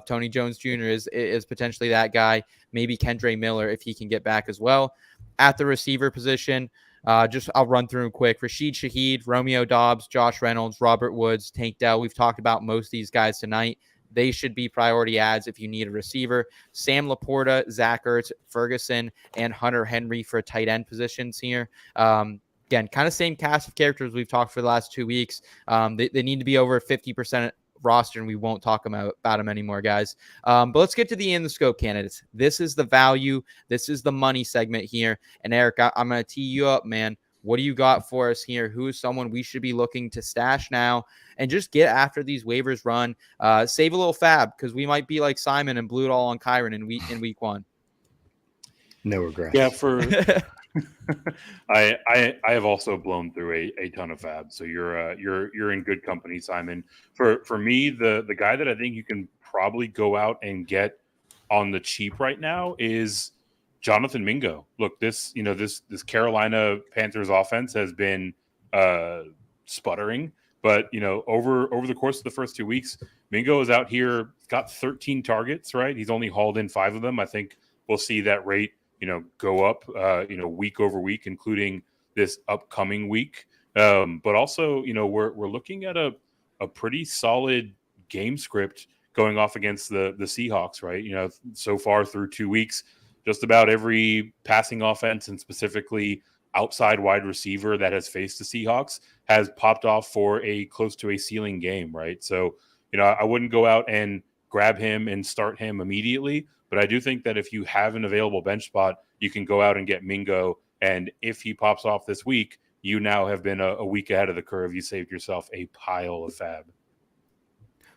Tony Jones Jr. is potentially that guy. Maybe Kendre Miller if he can get back as well. At the receiver position, I'll run through them quick. Rashid Shaheed, Romeo Doubs, Josh Reynolds, Robert Woods, Tank Dell. We've talked about most of these guys tonight. They should be priority ads if you need a receiver. Sam Laporta, Zach Ertz, Ferguson, and Hunter Henry for tight end positions here. Again, kind of same cast of characters we've talked for the last 2 weeks. They need to be over 50% roster, and we won't talk about them anymore, guys. But let's get to the in the scope candidates. This is the value. This is the money segment here. And Eric, I'm going to tee you up, man. What do you got for us here? Who is someone we should be looking to stash now and just get after these waivers run? Save a little FAAB because we might be like Simon and blew it all on Kyren in week 1. No regrets. Yeah, I have also blown through a ton of FAAB, so you're in good company, Simon. For me, the guy that I think you can probably go out and get on the cheap right now is Jonathan Mingo. Look, this Carolina Panthers offense has been sputtering, but over the course of the first 2 weeks, Mingo is out here, got 13 targets. Right, he's only hauled in 5 of them. I think we'll see that rate go up, week over week, including this upcoming week. But also, we're looking at a a pretty solid game script going off against the Seahawks, right? You know, so far through 2 weeks, just about every passing offense and specifically outside wide receiver that has faced the Seahawks has popped off for a close to a ceiling game, right? So, you know, I wouldn't go out and grab him and start him immediately, but I do think that if you have an available bench spot, you can go out and get Mingo. And if he pops off this week, you now have been a week ahead of the curve. You saved yourself a pile of FAAB.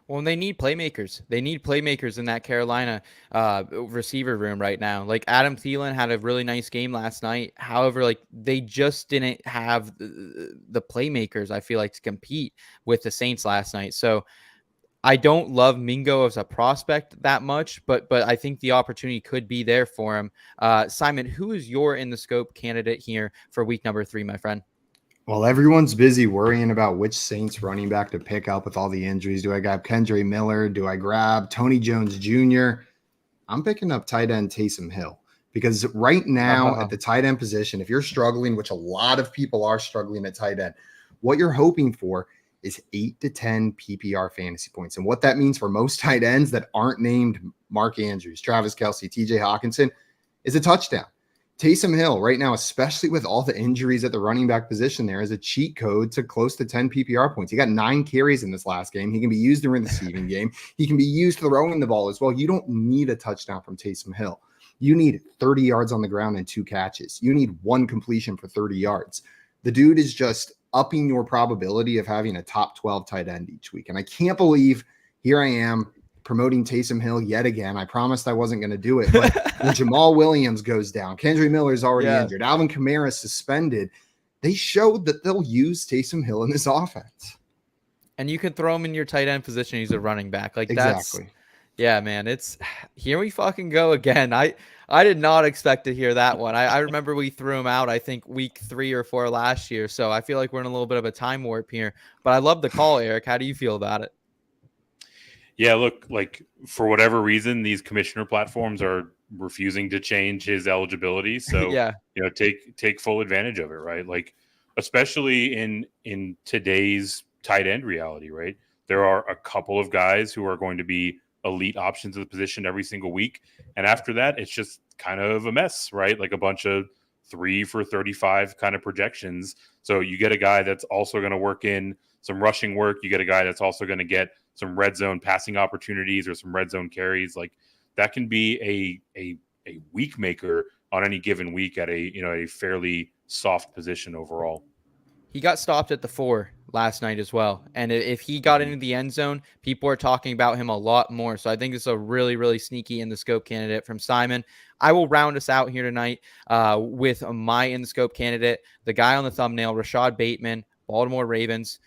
Well, they need playmakers. They need playmakers in that Carolina receiver room right now. Like Adam Thielen had a really nice game last night. However, like they just didn't have the playmakers, I feel like, to compete with the Saints last night. So I don't love Mingo as a prospect that much, but I think the opportunity could be there for him. Simon, who is your in the scope candidate here for week number 3, my friend? Well, everyone's busy worrying about which Saints running back to pick up with all the injuries. Do I grab Kendre Miller? Do I grab Tony Jones Jr.? I'm picking up tight end Taysom Hill because right now at the tight end position, if you're struggling, which a lot of people are struggling at tight end, what you're hoping for is 8 to 10 PPR fantasy points. And what that means for most tight ends that aren't named Mark Andrews, Travis Kelce, TJ Hawkinson, is a touchdown. Taysom Hill right now, especially with all the injuries at the running back position there, is a cheat code to close to 10 PPR points. He got 9 carries in this last game. He can be used during the receiving game. He can be used throwing the ball as well. You don't need a touchdown from Taysom Hill. You need 30 yards on the ground and 2 catches. You need 1 completion for 30 yards. The dude is just upping your probability of having a top 12 tight end each week. And I can't believe here I am promoting Taysom Hill yet again. I promised I wasn't going to do it, but when Jamal Williams goes down, Kendre Miller's already injured, Alvin Kamara suspended, they showed that they'll use Taysom Hill in this offense. And you can throw him in your tight end position. He's a running back. Like exactly. Yeah, man. It's here we fucking go again. I did not expect to hear that one. I remember we threw him out, I think, week 3 or 4 last year. So I feel like we're in a little bit of a time warp here. But I love the call, Eric. How do you feel about it? Yeah, look, like for whatever reason, these commissioner platforms are refusing to change his eligibility. So you know, take full advantage of it, right? Like, especially in today's tight end reality, right? There are a couple of guys who are going to be elite options of the position every single week. And after that, it's just kind of a mess, right? Like a bunch of 3 for 35 kind of projections. So you get a guy that's also going to work in some rushing work. You get a guy that's also going to get some red zone passing opportunities or some red zone carries. Like that can be a week maker on any given week at a fairly soft position overall. He got stopped at the 4 last night as well. And if he got into the end zone, people are talking about him a lot more. So I think it's a really, really sneaky in the scope candidate from Simon. I will round us out here tonight with my in the scope candidate, the guy on the thumbnail, Rashod Bateman, Baltimore Ravens.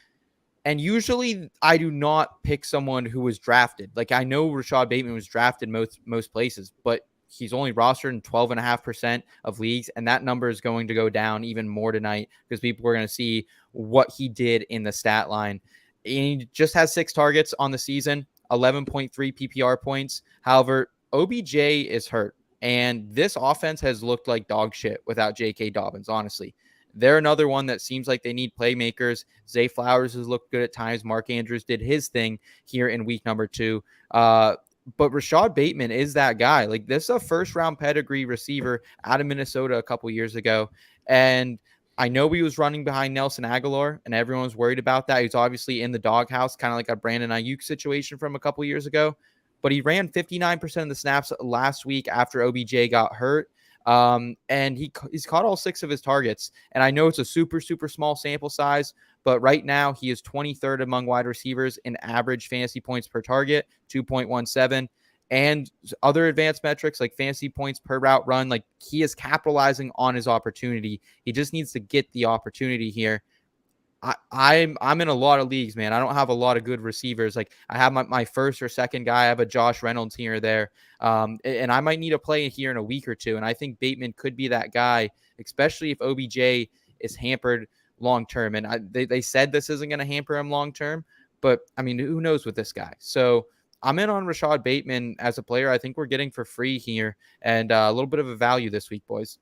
And usually I do not pick someone who was drafted. Like I know Rashod Bateman was drafted most places, but he's only rostered in 12.5% of leagues. And that number is going to go down even more tonight because people are going to see what he did in the stat line. And he just has 6 targets on the season, 11.3 PPR points. However, OBJ is hurt. And this offense has looked like dog shit without J.K. Dobbins, honestly. They're another one that seems like they need playmakers. Zay Flowers has looked good at times. Mark Andrews did his thing here in week number 2. But Rashod Bateman is that guy. Like this is a first-round pedigree receiver out of Minnesota a couple years ago. And I know he was running behind Nelson Aguilar, and everyone was worried about that. He's obviously in the doghouse, kind of like a Brandon Ayuk situation from a couple years ago. But he ran 59% of the snaps last week after OBJ got hurt. And he's caught all 6 of his targets. And I know it's a super, super small sample size, but right now he is 23rd among wide receivers in average fantasy points per target, 2.17. And other advanced metrics like fantasy points per route run, like he is capitalizing on his opportunity. He just needs to get the opportunity here. I'm in a lot of leagues, man. I don't have a lot of good receivers. Like I have my first or second guy. I have a Josh Reynolds here or there. And I might need a play here in a week or 2. And I think Bateman could be that guy, especially if OBJ is hampered long-term. And they said this isn't going to hamper him long-term, but I mean, who knows with this guy? So I'm in on Rashod Bateman as a player. I think we're getting for free here and a little bit of a value this week, boys.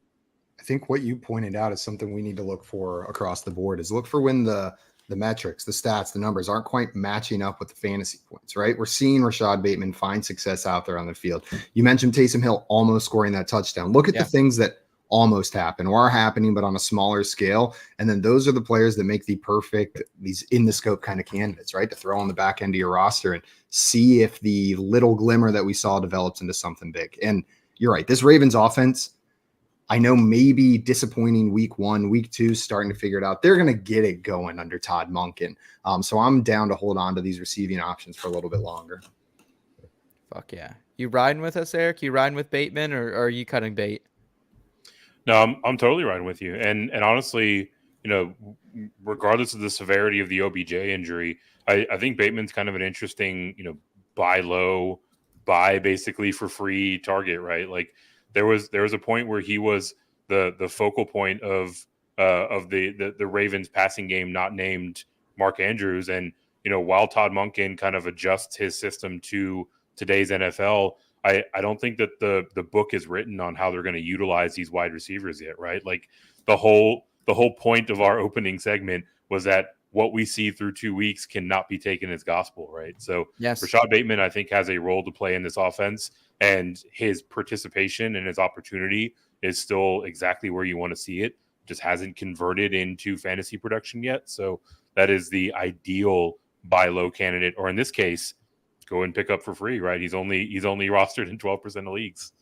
I think what you pointed out is something we need to look for across the board is look for when the the metrics, the stats, the numbers aren't quite matching up with the fantasy points, right? We're seeing Rashod Bateman find success out there on the field. You mentioned Taysom Hill almost scoring that touchdown. Look at the things that almost happen or are happening, but on a smaller scale. And then those are the players that make the perfect, these in the scope kind of candidates, right? To throw on the back end of your roster and see if the little glimmer that we saw develops into something big. And you're right. This Ravens offense, I know maybe disappointing week 1, week 2, starting to figure it out. They're going to get it going under Todd Monken. So I'm down to hold on to these receiving options for a little bit longer. Fuck yeah. You riding with us, Eric? You riding with Bateman, or are you cutting bait? No, I'm totally riding with you. And honestly, regardless of the severity of the OBJ injury, I think Bateman's kind of an interesting, buy low, buy basically for free target, right? Like there was a point where he was the focal point of the Ravens passing game, not named Mark Andrews. And, while Todd Monken kind of adjusts his system to today's NFL, I don't think that the book is written on how they're going to utilize these wide receivers yet, right? Like the whole point of our opening segment was that what we see through 2 weeks cannot be taken as gospel, right? So yes, Rashod Bateman, I think, has a role to play in this offense, and his participation and his opportunity is still exactly where you want to see it. Just hasn't converted into fantasy production yet. So that is the ideal buy low candidate, or in this case, go and pick up for free, right? He's only rostered in 12% of leagues.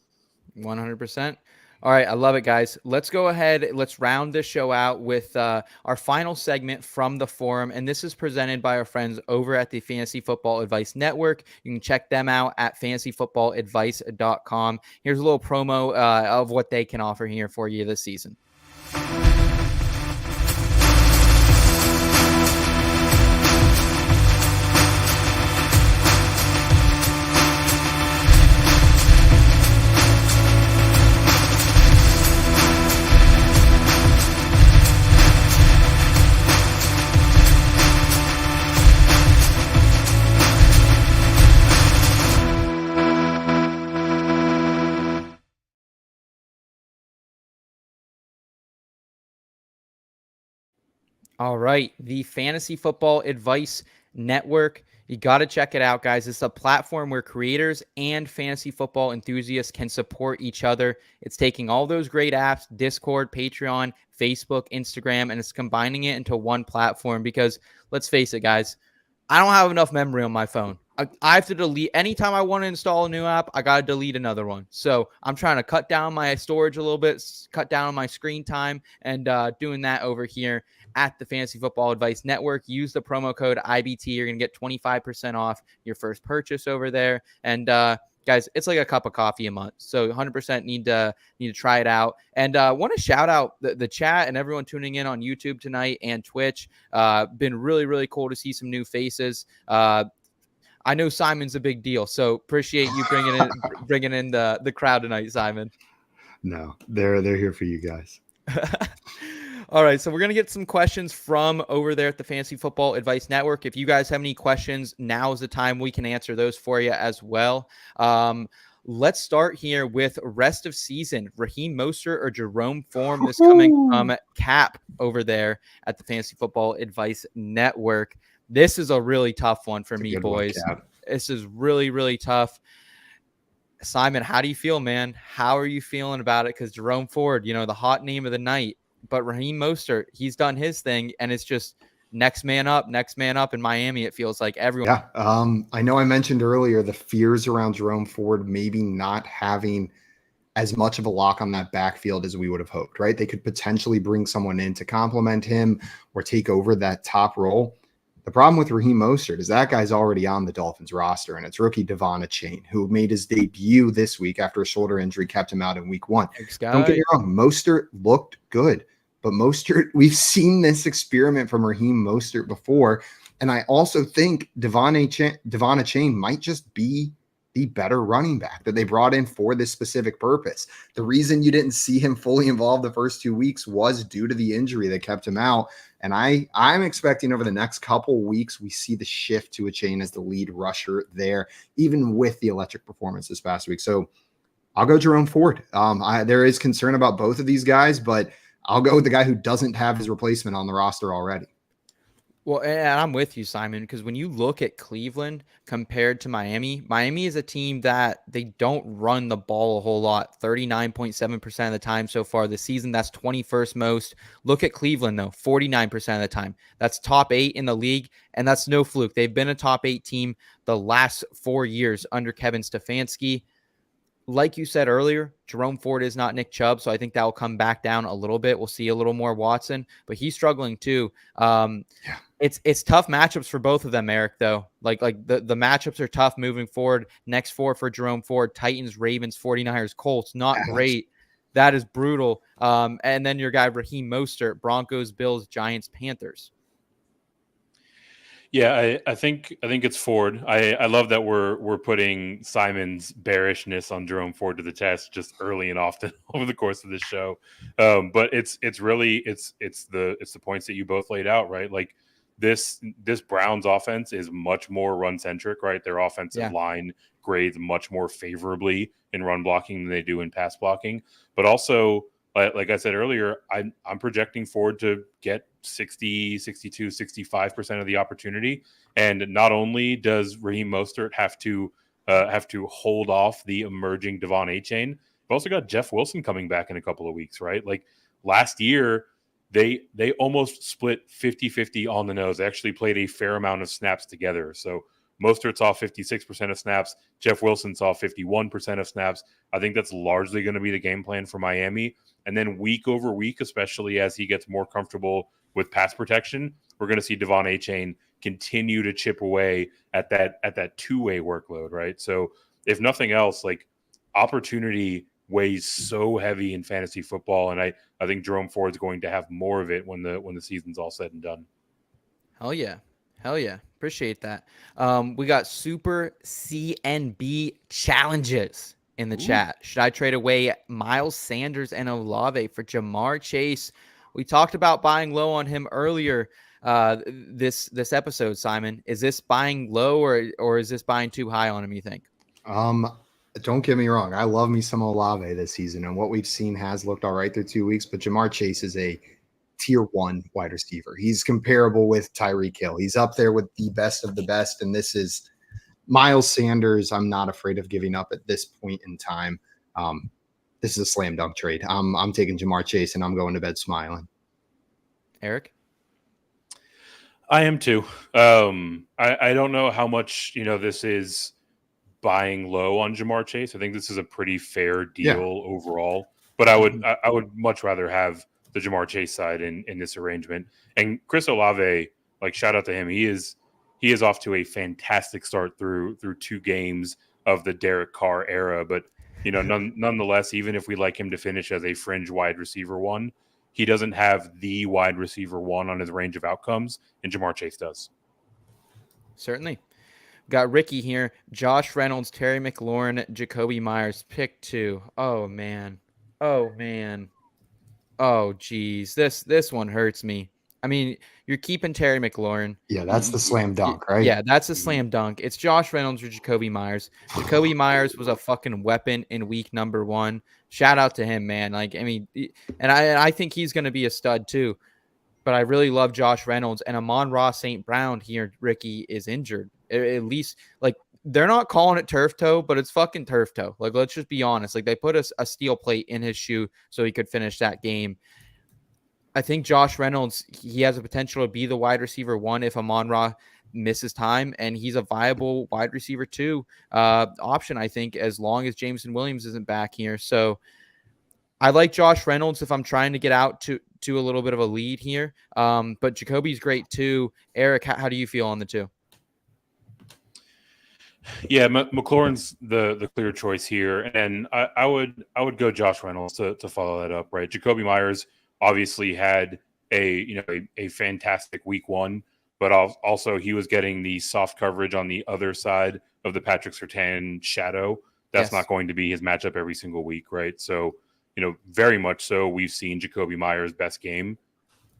100%. All right, I love it, guys. Let's go ahead. Let's round this show out with our final segment from the forum, and this is presented by our friends over at the Fantasy Football Advice Network. You can check them out at fantasyfootballadvice.com. Here's a little promo of what they can offer here for you this season. All right, the Fantasy Football Advice Network. You got to check it out, guys. It's a platform where creators and fantasy football enthusiasts can support each other. It's taking all those great apps, Discord, Patreon, Facebook, Instagram, and it's combining it into one platform because, let's face it, guys, I don't have enough memory on my phone. I have to delete. Anytime I want to install a new app, I got to delete another one. So I'm trying to cut down my storage a little bit, cut down on my screen time, and doing that over here at the Fantasy Football Advice Network. Use the promo code IBT. You're going to get 25% off your first purchase over there. And guys, it's like a cup of coffee a month. So 100% need to try it out. And want to shout out the chat and everyone tuning in on YouTube tonight and Twitch. Been really, really cool to see some new faces. I know Simon's a big deal, so appreciate you bringing in the crowd tonight, Simon. No, they're here for you guys. All right, so we're going to get some questions from over there at the Fantasy Football Advice Network. If you guys have any questions, now is the time we can answer those for you as well. Let's start here with rest of season. Raheem Mostert or Jerome Ford is coming from Cap over there at the Fantasy Football Advice Network. This is a really tough one for me, boys. This is really, really tough. Simon, how do you feel, man? How are you feeling about it? Because Jerome Ford, the hot name of the night. But Raheem Mostert, he's done his thing, and it's just next man up in Miami. It feels like everyone. Yeah, I know I mentioned earlier the fears around Jerome Ford maybe not having as much of a lock on that backfield as we would have hoped, right? They could potentially bring someone in to complement him or take over that top role. The problem with Raheem Mostert is that guy's already on the Dolphins roster, and it's rookie Overachievers, who made his debut this week after a shoulder injury kept him out in week 1. Don't get me wrong, Mostert looked good, but Mostert, we've seen this experiment from Raheem Mostert before, and I also think Overachievers might just be the better running back that they brought in for this specific purpose. The reason you didn't see him fully involved the first 2 weeks was due to the injury that kept him out. And I'm expecting over the next couple weeks, we see the shift to Achane as the lead rusher there, even with the electric performance this past week. So I'll go Jerome Ford. There is concern about both of these guys, but I'll go with the guy who doesn't have his replacement on the roster already. Well, and I'm with you, Simon, because when you look at Cleveland compared to Miami, Miami is a team that they don't run the ball a whole lot, 39.7% of the time so far this season. That's 21st most. Look at Cleveland, though, 49% of the time. That's top 8 in the league, and that's no fluke. They've been a top 8 team the last 4 years under Kevin Stefanski. Like you said earlier, Jerome Ford is not Nick Chubb, so I think that will come back down a little bit. We'll see a little more Watson, but he's struggling too. Yeah. It's tough matchups for both of them, Eric, though. Like the matchups are tough moving forward. Next 4 for Jerome Ford: Titans, Ravens, 49ers, Colts. Not great. That is brutal. And then your guy Raheem Mostert: Broncos, Bills, Giants, Panthers. Yeah, I think it's Ford. I love that we're putting Simon's bearishness on Jerome Ford to the test just early and often over the course of this show. But it's the points that you both laid out, right? Like this Browns offense is much more run centric, right? Their offensive line grades much more favorably in run blocking than they do in pass blocking. But also, like I said earlier, I'm projecting Ford to get 60, 62, 65% of the opportunity. And not only does Raheem Mostert have to hold off the emerging Devon Achane, but also got Jeff Wilson coming back in a couple of weeks, right? Like last year, they almost split 50-50 on the nose. They actually played a fair amount of snaps together. So Mostert saw 56% of snaps. Jeff Wilson saw 51% of snaps. I think that's largely going to be the game plan for Miami. And then week over week, especially as he gets more comfortable with pass protection, we're going to see Devon Achane continue to chip away at that two-way workload, right? So if nothing else, like opportunity weighs so heavy in fantasy football, and I think Jerome Ford's going to have more of it when the season's all said and done. Hell yeah. Appreciate that. We got Super CNB challenges in the chat. Should I trade away Miles Sanders and Olave for Jamar Chase? We talked about buying low on him earlier this episode, Simon. Is this buying low or is this buying too high on him, you think? Don't get me wrong. I love me some Olave this season, and what we've seen has looked all right through 2 weeks, but Jamar Chase is a tier 1 wide receiver. He's comparable with Tyreek Hill. He's up there with the best of the best, and this is Miles Sanders. I'm not afraid of giving up at this point in time. This is a slam dunk trade. I'm taking Jamar Chase, and I'm going to bed smiling. Eric? I am too. I don't know how much, this is buying low on Jamar Chase. I think this is a pretty fair deal overall, but I would much rather have the Jamar Chase side in this arrangement. And Chris Olave, like, shout out to him. He is off to a fantastic start through 2 games of the Derek Carr era. But nonetheless, even if we like him to finish as a fringe wide receiver 1, he doesn't have the wide receiver 1 on his range of outcomes, and Jamar Chase does. Certainly. Got Ricky here. Josh Reynolds, Terry McLaurin, Jacoby Myers, pick 2. Oh man. Oh geez. This one hurts me. I mean, you're keeping Terry McLaurin. Yeah, that's the slam dunk, right? Yeah, that's a slam dunk. It's Josh Reynolds or Jacoby Myers. Jacoby Myers was a fucking weapon in week number 1. Shout out to him, man. Like, I mean, and I think he's going to be a stud too. But I really love Josh Reynolds, and Amon-Ra St. Brown here, Ricky, is injured. At least, like, they're not calling it turf toe, but it's fucking turf toe. Like, let's just be honest. Like, they put a steel plate in his shoe so he could finish that game. I think Josh Reynolds, he has a potential to be the wide receiver 1 if Amon-Ra misses time, and he's a viable wide receiver 2 option, I think, as long as Jameson Williams isn't back here. So I like Josh Reynolds if I'm trying to get out to a little bit of a lead here. But Jacoby's great too. Eric, how do you feel on the 2? Yeah, McLaurin's the clear choice here, and I would go Josh Reynolds to follow that up, right? Jacoby Myers obviously had a fantastic week 1, but also he was getting the soft coverage on the other side of the Patrick Surtain shadow. That's not going to be his matchup every single week, right? So, very much so, we've seen Jacoby Myers' best game.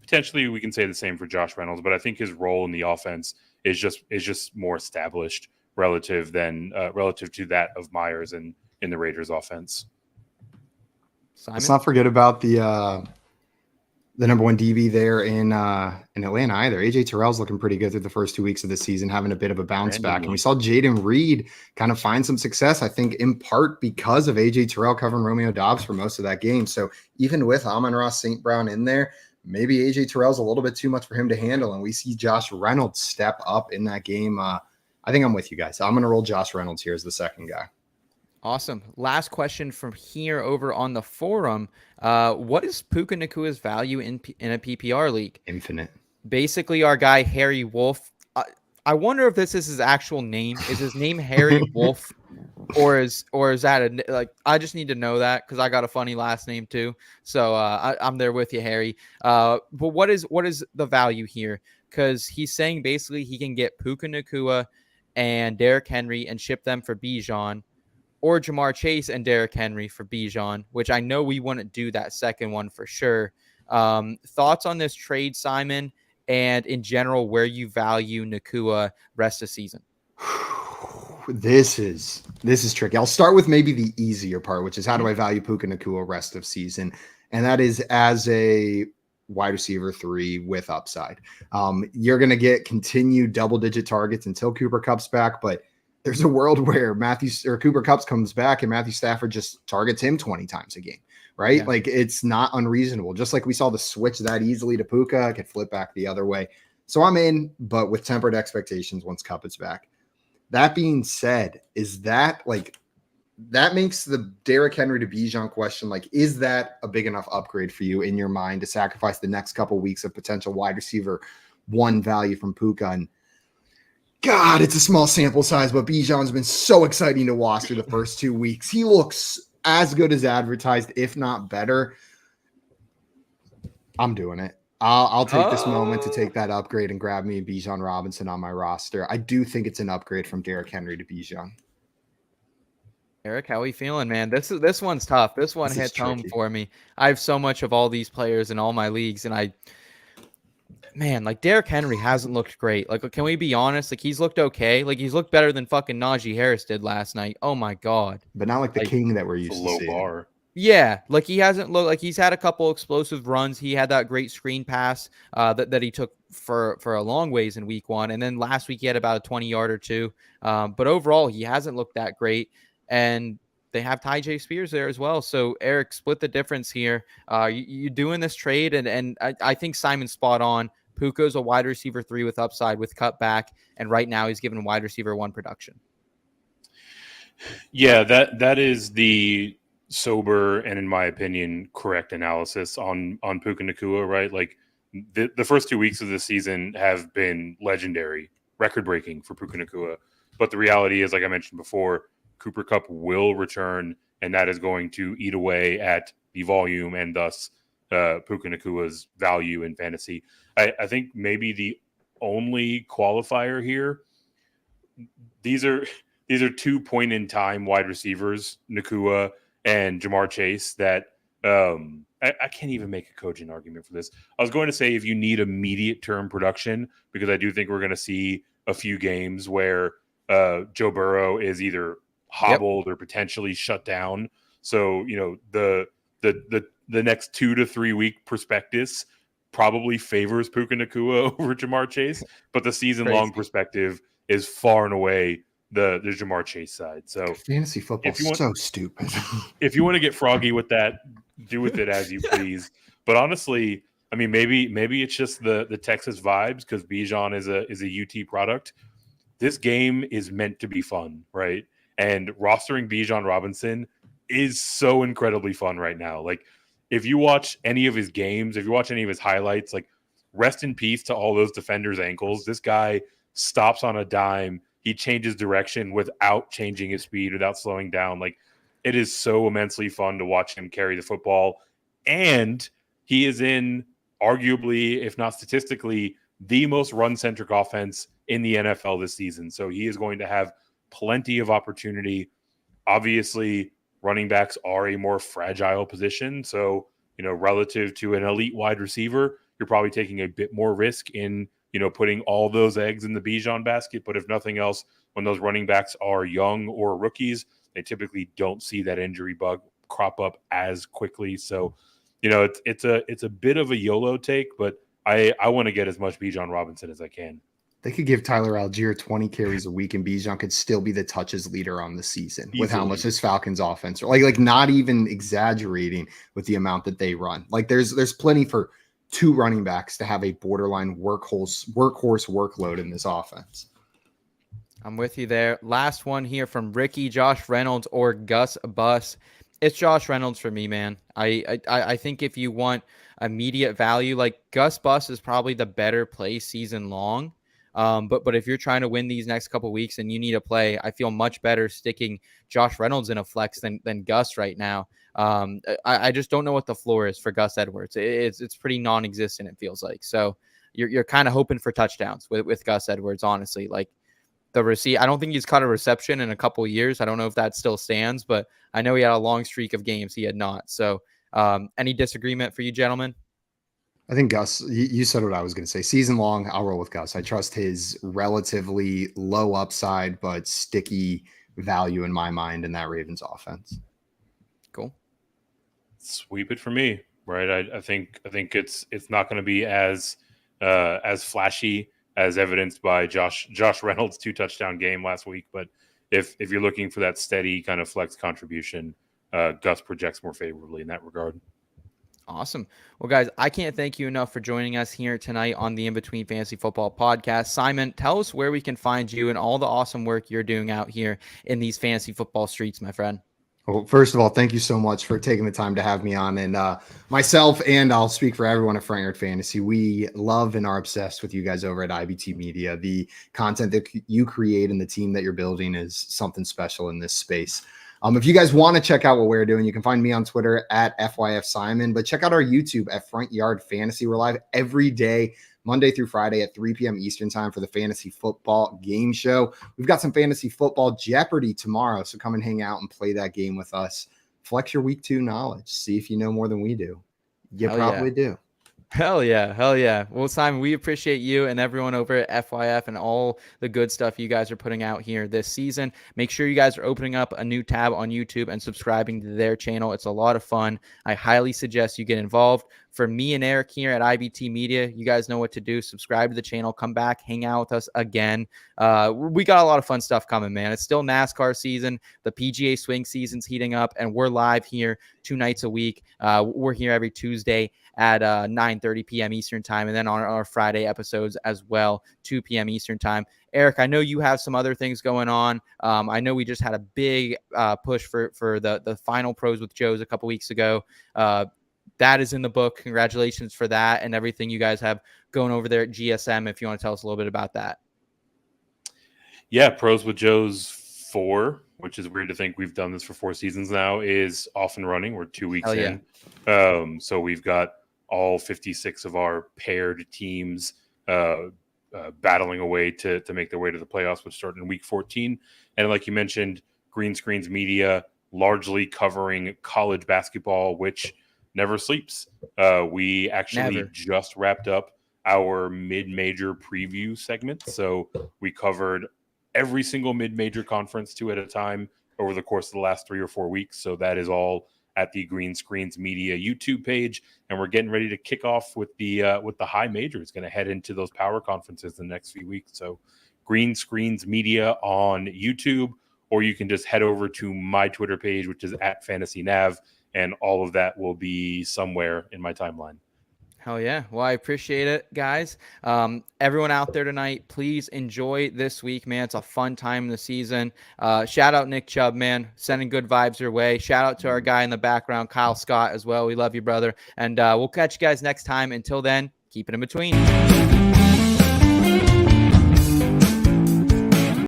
Potentially, we can say the same for Josh Reynolds, but I think his role in the offense is just more established relative to that of Myers in the Raiders' offense. Simon? Let's not forget about the the number one DB there in Atlanta either. AJ Terrell's looking pretty good through the first 2 weeks of the season, having a bit of a bounce back. And we saw Jaden Reed kind of find some success, I think, in part because of AJ Terrell covering Romeo Doubs for most of that game. So even with Amon-Ra St. Brown in there, maybe AJ Terrell's a little bit too much for him to handle. And we see Josh Reynolds step up in that game. I think I'm with you guys. I'm going to roll Josh Reynolds here as the second guy. Awesome. Last question from here over on the forum. What is Puka Nacua's value in a PPR league? Infinite. Basically, our guy, Harry Wolf. I wonder if this is his actual name. Is his name Harry Wolf? Or is that I just need to know that because I got a funny last name too. So I'm there with you, Harry. But what is the value here? Because he's saying basically he can get Puka Nacua and Derrick Henry and ship them for Bijan, or Jamar Chase and Derrick Henry for Bijan, which I know we wouldn't do that second one for sure. Thoughts on this trade, Simon, and in general where you value Nacua rest of season? This is tricky. I'll start with maybe the easier part, which is how do I value Puka Nacua rest of season? And that is as a wide receiver 3 with upside. You're going to get continued double-digit targets until Cooper Kupp's back, but there's a world where Cooper Kupp comes back and Matthew Stafford just targets him 20 times a game, right? Yeah. Like it's not unreasonable. Just like we saw the switch that easily to Puka, I could flip back the other way. So I'm in, but with tempered expectations once Kupp is back. That being said, that makes the Derrick Henry to Bijan question, is that a big enough upgrade for you in your mind to sacrifice the next couple of weeks of potential wide receiver 1 value from Puka? And God, it's a small sample size, but Bijan's been so exciting to watch through the first 2 weeks. He looks as good as advertised, if not better. I'm doing it. I'll take this moment to take that upgrade and grab me Bijan Robinson on my roster. I do think it's an upgrade from Derrick Henry to Bijan. Eric, how are you feeling, man? This one's tough. This one hits home for me. I have so much of all these players in all my leagues, and Derrick Henry hasn't looked great. Can we be honest? He's looked okay. He's looked better than fucking Najee Harris did last night. Oh my God. But not like the king that we're used to low seeing. bar. Yeah, he hasn't looked like he's had a couple explosive runs. He had that great screen pass that he took for a long ways in week 1. And then last week he had about a 20-yard or two. But overall, he hasn't looked that great. And they have Ty Spears there as well. So Eric, split the difference here. You doing this trade, and I think Simon's spot on. Puka's a wide receiver 3 with upside with cut back, and right now he's given wide receiver 1 production. Yeah, that is the sober and, in my opinion, correct analysis on Puka Nacua, right? The first 2 weeks of the season have been legendary, record-breaking for Puka Nacua. But the reality is, like I mentioned before, Cooper Kupp will return, and that is going to eat away at the volume and thus Puka Nacua's value in fantasy. I think maybe the only qualifier here, these are 2 point-in-time wide receivers, Nacua and Jamar Chase, that I can't even make a cogent argument for this. I was going to say if you need immediate term production, because I do think we're going to see a few games where Joe Burrow is either hobbled or potentially shut down. So, the next 2 to 3 week prospectus probably favors Puka Nacua over Jamar Chase, but the season long perspective is far and away the Jamar Chase side. So fantasy football is so stupid. If you want to get froggy with that, do with it as you please. But honestly, I mean, maybe it's just the Texas vibes because Bijan is a UT product. This game is meant to be fun, right? And rostering Bijan Robinson is so incredibly fun right now. If you watch any of his games, if you watch any of his highlights, rest in peace to all those defenders' ankles. This guy stops on a dime. He changes direction without changing his speed, without slowing down. It is so immensely fun to watch him carry the football. And he is in arguably, if not statistically, the most run-centric offense in the NFL this season. So he is going to have plenty of opportunity. Obviously, running backs are a more fragile position. So, relative to an elite wide receiver, you're probably taking a bit more risk in, putting all those eggs in the Bijan basket. But if nothing else, when those running backs are young or rookies, they typically don't see that injury bug crop up as quickly. So it's a bit of a YOLO take, but I want to get as much Bijan Robinson as I can. They could give Tyler Algier 20 carries a week, and Bijan could still be the touches leader on the season with how much this Falcons offense, like not even exaggerating with the amount that they run. Like there's plenty for 2 running backs to have a borderline workhorse workload in this offense. I'm with you there. Last one here from Ricky, Josh Reynolds or Gus Bus. It's Josh Reynolds for me, man. I think if you want immediate value, like Gus Bus is probably the better play season long. But if you're trying to win these next couple of weeks and you need a play, I feel much better sticking Josh Reynolds in a flex than Gus right now. I just don't know what the floor is for Gus Edwards. It's pretty non-existent, it feels like. So you're kind of hoping for touchdowns with Gus Edwards, honestly. Like I don't think he's caught a reception in a couple of years. I don't know if that still stands, but I know he had a long streak of games he had not. So any disagreement for you, gentlemen? I think Gus, you said what I was going to say. Season long, I'll roll with Gus. I trust his relatively low upside, but sticky value in my mind in that Ravens offense. Cool. Sweep it for me, right? I think it's not going to be as flashy as evidenced by Josh Reynolds' 2 touchdown game last week. But if you're looking for that steady kind of flex contribution, Gus projects more favorably in that regard. Awesome. Well, guys, I can't thank you enough for joining us here tonight on the In Between Fantasy Football podcast. Simon, tell us where we can find you and all the awesome work you're doing out here in these fantasy football streets, my friend. Well, first of all, thank you so much for taking the time to have me on. And myself, and I'll speak for everyone at Front Yard Fantasy, we love and are obsessed with you guys over at IBT Media. The content that you create and the team that you're building is something special in this space. If you guys want to check out what we're doing, you can find me on Twitter at FYFSimon, but check out our YouTube at Front Yard Fantasy. We're live every day, Monday through Friday at 3 p.m. Eastern time for the fantasy football game show. We've got some fantasy football Jeopardy tomorrow, so come and hang out and play that game with us. Flex your week 2 knowledge. See if you know more than we do. You probably do. Hell yeah. Hell yeah. Well, Simon, we appreciate you and everyone over at FYF and all the good stuff you guys are putting out here this season. Make sure you guys are opening up a new tab on YouTube and subscribing to their channel. It's a lot of fun. I highly suggest you get involved. For me and Eric here at IBT Media, you guys know what to do. Subscribe to the channel. Come back. Hang out with us again. We got a lot of fun stuff coming, man. It's still NASCAR season. The PGA swing season's heating up, and we're live here 2 nights a week. We're here every Tuesday at 9:30 p.m. Eastern time, and then on our Friday episodes as well, 2 p.m. Eastern time. Eric, I know you have some other things going on. I know we just had a big push for the final pros with Joe's a couple weeks ago. That is in the book. Congratulations for that and everything you guys have going over there at GSM. If you want to tell us a little bit about that. Yeah, Pros with Joe's 4, which is weird to think we've done this for 4 seasons now, is off and running. We're 2 weeks in. So we've got all 56 of our paired teams battling away to make their way to the playoffs, which start in week 14. And like you mentioned, Green Screens Media largely covering college basketball, which never sleeps. We actually just wrapped up our mid-major preview segment. So we covered every single mid-major conference 2 at a time over the course of the last 3 or 4 weeks. So that is all at the Green Screens Media YouTube page. And we're getting ready to kick off with the high majors, going to head into those power conferences in the next few weeks. So Green Screens Media on YouTube, or you can just head over to my Twitter page, which is at FantasyNav. And all of that will be somewhere in my timeline. Hell yeah. Well, I appreciate it, guys. Everyone out there tonight, please enjoy this week, man. It's a fun time in the season. Shout out Nick Chubb, man. Sending good vibes your way. Shout out to our guy in the background, Kyle Scott, as well. We love you, brother. And we'll catch you guys next time. Until then, keep it in between.